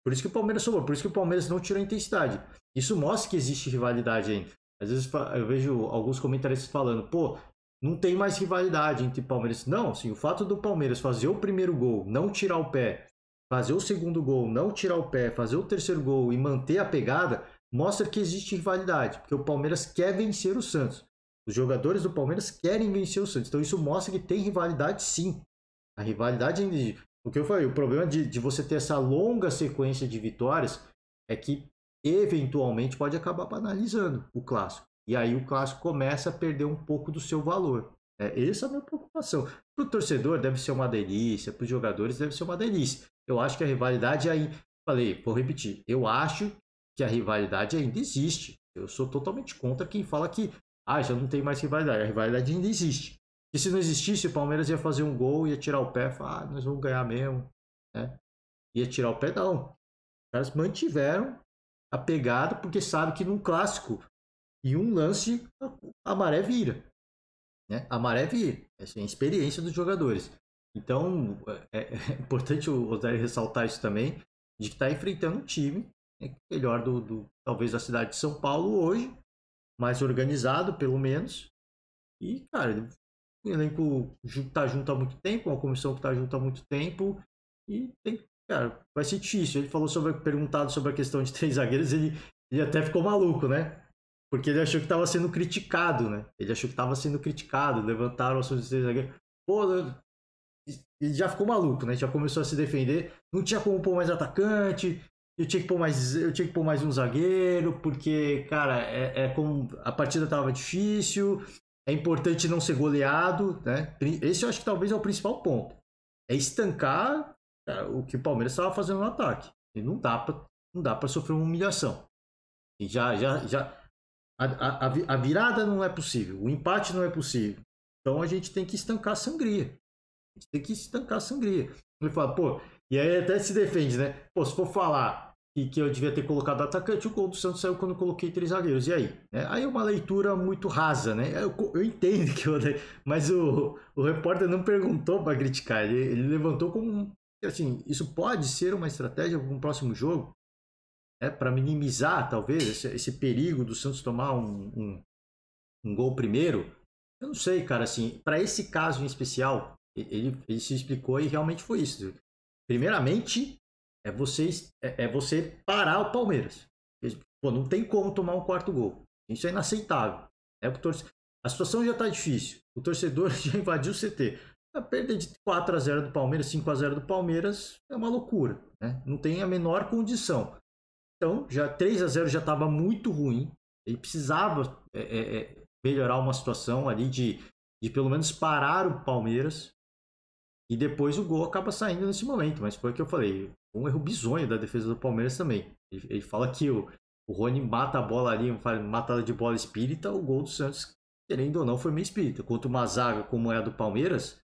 Por isso que o Palmeiras sobrou, por isso que o Palmeiras não tirou a intensidade. Isso mostra que existe rivalidade ainda. Às vezes eu vejo alguns comentaristas falando, pô, não tem mais rivalidade entre Palmeiras. Não, assim, o fato do Palmeiras fazer o primeiro gol, não tirar o pé, fazer o segundo gol, não tirar o pé, fazer o terceiro gol e manter a pegada, mostra que existe rivalidade, porque o Palmeiras quer vencer o Santos. Os jogadores do Palmeiras querem vencer o Santos. Então isso mostra que tem rivalidade sim. A rivalidade ainda existe. O que eu falei, o problema de você ter essa longa sequência de vitórias é que eventualmente pode acabar banalizando o clássico. E aí o clássico começa a perder um pouco do seu valor. Essa é a minha preocupação. Para o torcedor deve ser uma delícia, para os jogadores deve ser uma delícia. Eu acho que a rivalidade aí, falei, vou repetir, eu acho que a rivalidade ainda existe. Eu sou totalmente contra quem fala que já não tem mais rivalidade. A rivalidade ainda existe. E se não existisse, o Palmeiras ia fazer um gol, ia tirar o pé, falar, nós vamos ganhar mesmo. Né? Ia tirar o pé, não. Os caras mantiveram a pegada porque sabe que num clássico, em um lance, a maré vira. Né? A maré vira. Essa é a experiência dos jogadores. Então, é importante o Odair ressaltar isso também, de que está enfrentando um time melhor talvez da cidade de São Paulo hoje, mais organizado, pelo menos. E, cara, o elenco tá junto há muito tempo, uma comissão que tá junto há muito tempo. E cara, vai ser difícil. Ele falou perguntado sobre a questão de 3 zagueiros, ele até ficou maluco, né? Porque ele achou que estava sendo criticado, né? Ele achou que estava sendo criticado, levantaram o assunto de 3 zagueiros. Pô, ele já ficou maluco, né? Já começou a se defender. Não tinha como pôr mais atacante. Eu tinha que pôr mais um zagueiro, porque, cara, como a partida tava difícil, é importante não ser goleado, né? Esse eu acho que talvez é o principal ponto. É estancar, cara, o que o Palmeiras estava fazendo no ataque. E não dá para sofrer uma humilhação. E a virada não é possível, o empate não é possível. Então a gente tem que estancar a sangria. A gente tem que estancar a sangria. Ele fala, pô, e aí até se defende, né? Pô, se for falar que eu devia ter colocado atacante, o gol do Santos saiu quando eu coloquei 3 zagueiros. E aí? Aí é uma leitura muito rasa, né? Eu entendo que mas o repórter não perguntou para criticar, ele levantou como assim, isso pode ser uma estratégia para um próximo jogo, para minimizar talvez esse perigo do Santos tomar um gol primeiro. Eu não sei, cara, assim, para esse caso em especial, ele se explicou e realmente foi isso. Primeiramente, você parar o Palmeiras. Pô, não tem como tomar um quarto gol. Isso é inaceitável. A situação já está difícil. O torcedor já invadiu o CT. A perda de 4-0 do Palmeiras, 5-0 do Palmeiras é uma loucura. Né? Não tem a menor condição. Então, já 3-0 já estava muito ruim. Ele precisava melhorar uma situação ali de pelo menos parar o Palmeiras. E depois o gol acaba saindo nesse momento. Mas foi o que eu falei. Um erro bizonho da defesa do Palmeiras também. Ele fala que o Rony mata a bola ali, mata ela de bola espírita. O gol do Santos, querendo ou não, foi meio espírita. Contra uma zaga como é a do Palmeiras,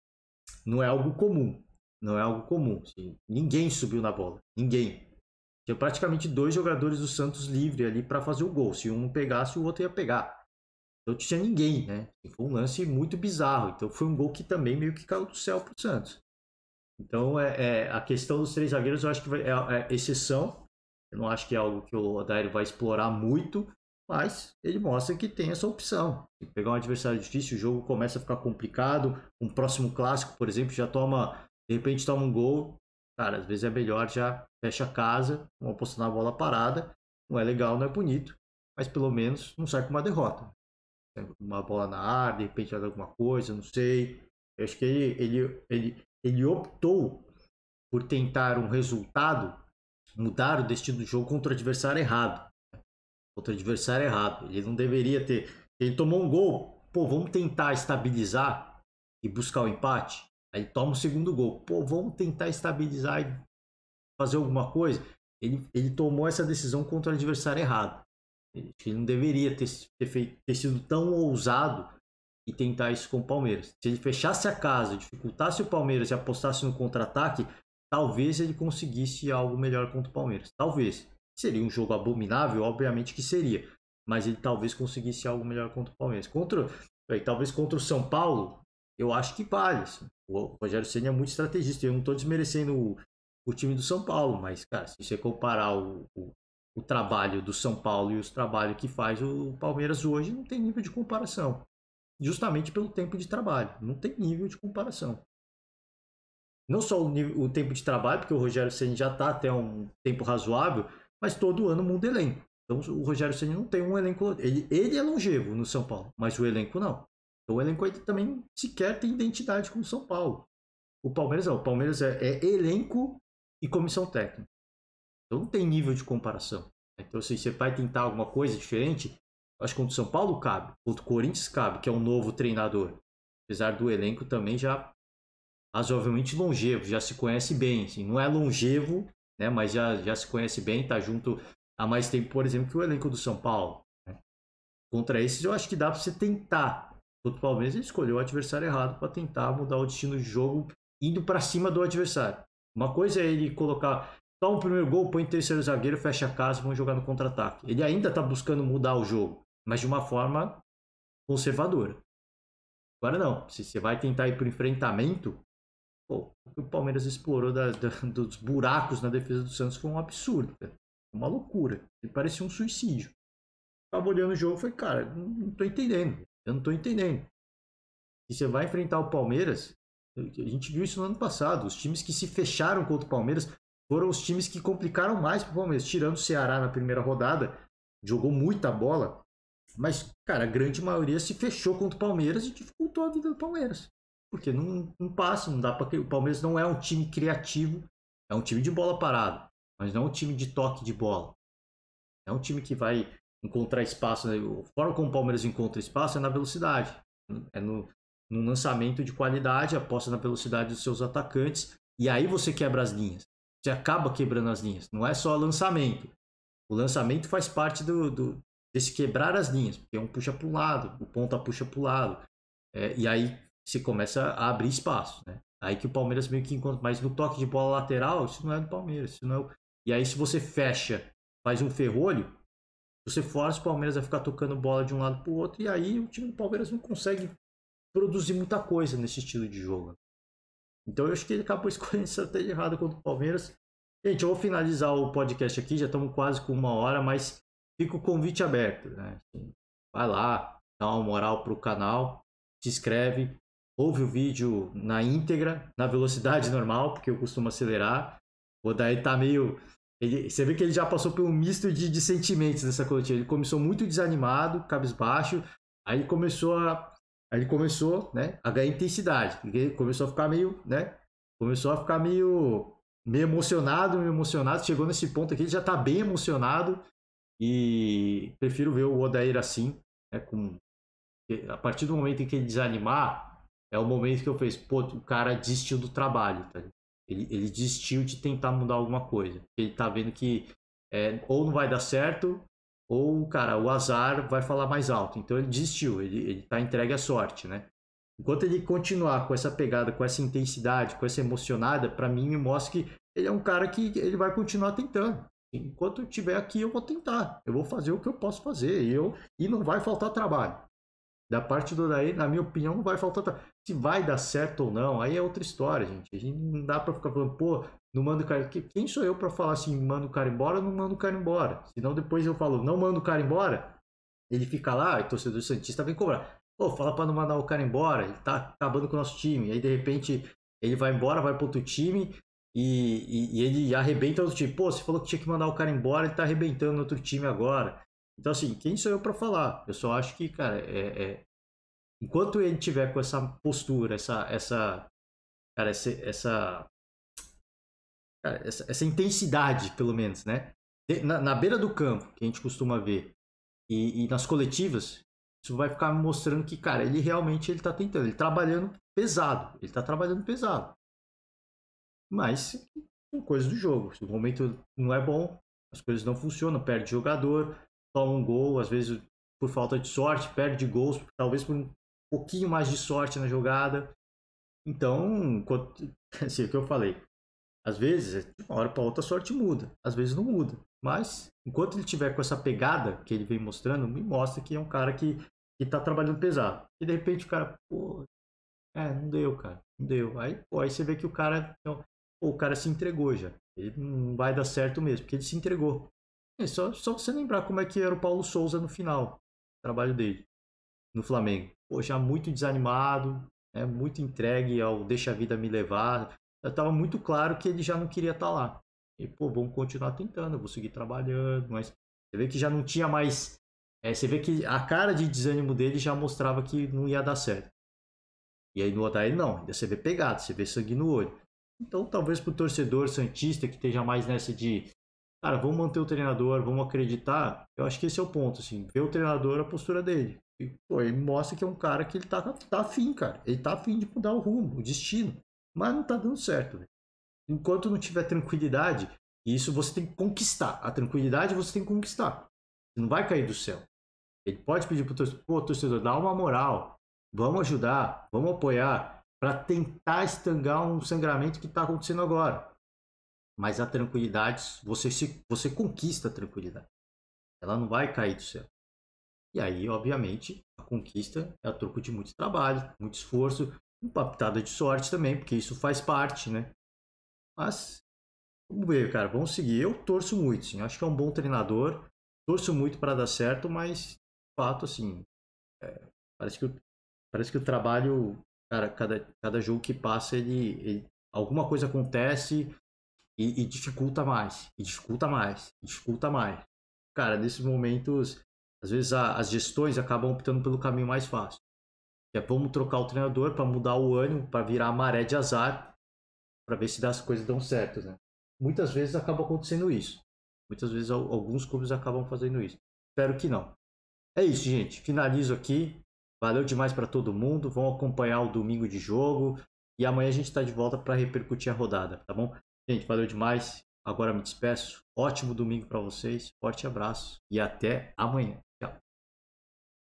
não é algo comum. Não é algo comum. Assim, ninguém subiu na bola. Ninguém. Tinha praticamente 2 jogadores do Santos livre ali para fazer o gol. Se um pegasse, o outro ia pegar. Então não tinha ninguém, né? Foi um lance muito bizarro. Então foi um gol que também meio que caiu do céu pro Santos. Então a questão dos 3 zagueiros eu acho que é exceção. Eu não acho que é algo que o Odair vai explorar muito, mas ele mostra que tem essa opção. Se pegar um adversário difícil, o jogo começa a ficar complicado. Um próximo clássico, por exemplo, de repente toma um gol. Cara, às vezes é melhor já fecha a casa, vamos apostar na bola parada. Não é legal, não é bonito, mas pelo menos não sai com uma derrota. Uma bola na área, de repente vai dar alguma coisa, não sei. Eu acho que ele optou por tentar um resultado, mudar o destino do jogo contra o adversário errado. Contra o adversário errado. Ele não deveria ter. Ele tomou um gol, pô, vamos tentar estabilizar e buscar o empate. Aí toma o segundo gol, pô, vamos tentar estabilizar e fazer alguma coisa. Ele tomou essa decisão contra o adversário errado. Ele não deveria ter sido tão ousado e tentar isso com o Palmeiras. Se ele fechasse a casa, dificultasse o Palmeiras e apostasse no contra-ataque, talvez ele conseguisse algo melhor contra o Palmeiras. Talvez. Seria um jogo abominável? Obviamente que seria. Mas ele talvez conseguisse algo melhor contra o Palmeiras. Talvez contra o São Paulo, eu acho que vale. Assim. O Rogério Ceni é muito estrategista. Eu não estou desmerecendo o time do São Paulo, mas, cara, se você comparar o trabalho do São Paulo e os trabalhos que faz o Palmeiras hoje, não tem nível de comparação. Justamente pelo tempo de trabalho. Não tem nível de comparação. Não só o tempo de trabalho, porque o Rogério Ceni já está até um tempo razoável, mas todo ano muda elenco. Então o Rogério Ceni não tem um elenco. Ele é longevo no São Paulo, mas o elenco não. Então o elenco aí também sequer tem identidade com o São Paulo. O Palmeiras não. O Palmeiras é elenco e comissão técnica. Então não tem nível de comparação. Então, assim, você vai tentar alguma coisa diferente, acho que contra o São Paulo cabe, contra o Corinthians cabe, que é um novo treinador. Apesar do elenco também já razoavelmente longevo, já se conhece bem. Assim, não é longevo, né, mas já se conhece bem, tá junto há mais tempo, por exemplo, que o elenco do São Paulo. Né? Contra esses, eu acho que dá para você tentar. Contra o Palmeiras, ele escolheu o adversário errado para tentar mudar o destino do jogo, indo para cima do adversário. Uma coisa é ele colocar, toma o primeiro gol, põe o terceiro zagueiro, fecha a casa e vão jogar no contra-ataque. Ele ainda está buscando mudar o jogo, mas de uma forma conservadora. Agora não, se você vai tentar ir para o enfrentamento, pô, o que o Palmeiras explorou dos buracos na defesa do Santos foi um absurdo, cara. Uma loucura. Ele parecia um suicídio. Tava olhando o jogo e falei, cara, não tô entendendo. Eu não tô entendendo. E você vai enfrentar o Palmeiras, a gente viu isso no ano passado. Os times que se fecharam contra o Palmeiras foram os times que complicaram mais pro Palmeiras. Tirando o Ceará na primeira rodada, jogou muita bola. Mas, cara, a grande maioria se fechou contra o Palmeiras e dificultou a vida do Palmeiras. Porque não passa, não dá para. O Palmeiras não é um time criativo, é um time de bola parada, mas não é um time de toque de bola. É um time que vai encontrar espaço. Né? A forma como o Palmeiras encontra espaço é na velocidade. É no lançamento de qualidade, aposta na velocidade dos seus atacantes. E aí você quebra as linhas. Você acaba quebrando as linhas. Não é só lançamento. O lançamento faz parte desse quebrar as linhas. Porque um puxa para um lado, o ponta puxa para o lado. E aí você começa a abrir espaço. Né? Aí que o Palmeiras meio que encontra. Mas no toque de bola lateral, isso não é do Palmeiras. Isso não é... E aí se você fecha, faz um ferrolho, você força o Palmeiras a ficar tocando bola de um lado para o outro. E aí o time do Palmeiras não consegue produzir muita coisa nesse estilo de jogo. Então eu acho que ele acabou escolhendo a estratégia errada contra o Palmeiras. Gente, eu vou finalizar o podcast aqui, já estamos quase com 1 hora, mas fica o convite aberto. Né? Vai lá, dá uma moral pro canal, se inscreve, ouve o vídeo na íntegra, na velocidade normal, porque eu costumo acelerar. O daí tá meio... você vê que ele já passou por um misto de sentimentos nessa coletiva. Ele começou muito desanimado, cabisbaixo, aí ele começou, né, a ganhar intensidade. Ele começou a ficar meio, né? Começou a ficar meio emocionado. Chegou nesse ponto aqui, ele já tá bem emocionado. E prefiro ver o Odair assim, né, a partir do momento em que ele desanimar, é o momento que eu fiz, pô, o cara desistiu do trabalho, tá? Ele desistiu de tentar mudar alguma coisa. Ele tá vendo que ou não vai dar certo, ou, cara, o azar vai falar mais alto. Então ele desistiu, ele tá entregue à sorte, né? Enquanto ele continuar com essa pegada, com essa intensidade, com essa emocionada, para mim me mostra que ele é um cara que ele vai continuar tentando. Enquanto eu estiver aqui, eu vou tentar. Eu vou fazer o que eu posso fazer. E não vai faltar trabalho. Da parte do Odair, na minha opinião, não vai faltar trabalho. Se vai dar certo ou não, aí é outra história, gente. A gente não dá pra ficar falando, pô, não manda o cara... Quem sou eu pra falar assim, manda o cara embora ou não manda o cara embora? Senão depois eu falo, não manda o cara embora, ele fica lá, e o torcedor santista vem cobrar. Pô, fala pra não mandar o cara embora, ele tá acabando com o nosso time. E aí, de repente, ele vai embora, vai pro outro time... E ele arrebenta outro time. Pô, você falou que tinha que mandar o cara embora, ele tá arrebentando outro time agora. Então, assim, quem sou eu pra falar? Eu só acho que, cara, enquanto ele tiver com essa postura, essa intensidade, pelo menos, né? Na beira do campo, que a gente costuma ver, e nas coletivas, isso vai ficar mostrando que, cara, ele realmente tá tentando, ele trabalhando pesado. Ele tá trabalhando pesado. Mas são coisas do jogo. Se o momento não é bom, as coisas não funcionam, perde jogador, toma um gol, às vezes por falta de sorte, perde gols, talvez por um pouquinho mais de sorte na jogada. Então, assim, é o que eu falei. Às vezes, de uma hora para outra, a sorte muda. Às vezes não muda. Mas, enquanto ele tiver com essa pegada que ele vem mostrando, me mostra que é um cara que tá trabalhando pesado. E de repente o cara, pô, não deu, cara. Não deu. Aí você vê que o cara se entregou já. Ele não vai dar certo mesmo, porque ele se entregou. Só você lembrar como é que era o Paulo Souza no final do trabalho dele, no Flamengo. Pô, já muito desanimado, muito entregue ao deixa a vida me levar. Já estava muito claro que ele já não queria estar lá. E, pô, vamos continuar tentando, eu vou seguir trabalhando, mas Você vê que já não tinha mais. Você vê que a cara de desânimo dele já mostrava que não ia dar certo. E aí no Odair não, ainda você vê pegado, você vê sangue no olho. Então talvez pro torcedor santista que esteja mais nessa de, cara, vamos manter o treinador, vamos acreditar, eu acho que esse é o ponto, assim, ver o treinador, a postura dele. E, pô, ele mostra que é um cara que ele tá afim, cara. Ele tá afim de mudar o rumo, o destino. Mas não tá dando certo, velho. Enquanto não tiver tranquilidade, e isso você tem que conquistar. A tranquilidade você tem que conquistar. Você não vai cair do céu. Ele pode pedir pro torcedor, pô, torcedor, dá uma moral. Vamos ajudar, vamos apoiar, para tentar estangar um sangramento que está acontecendo agora. Mas a tranquilidade, você conquista a tranquilidade. Ela não vai cair do céu. E aí, obviamente, a conquista é a troco de muito trabalho, muito esforço, uma pitada de sorte também, porque isso faz parte, né? Mas, vamos ver, cara, vamos seguir. Eu torço muito, sim. Acho que é um bom treinador. Torço muito para dar certo, mas, de fato, assim, parece que o trabalho, cara, cada jogo que passa, alguma coisa acontece e dificulta mais, e dificulta mais, e dificulta mais. Cara, nesses momentos, às vezes as gestões acabam optando pelo caminho mais fácil. Que é vamos trocar o treinador para mudar o ânimo, para virar a maré de azar, para ver se as coisas dão certo, né? Muitas vezes acaba acontecendo isso. Muitas vezes alguns clubes acabam fazendo isso. Espero que não. É isso, gente. Finalizo aqui. Valeu demais para todo mundo. Vão acompanhar o domingo de jogo. E amanhã a gente está de volta para repercutir a rodada, tá bom? Gente, valeu demais. Agora me despeço. Ótimo domingo para vocês. Forte abraço e até amanhã. Tchau.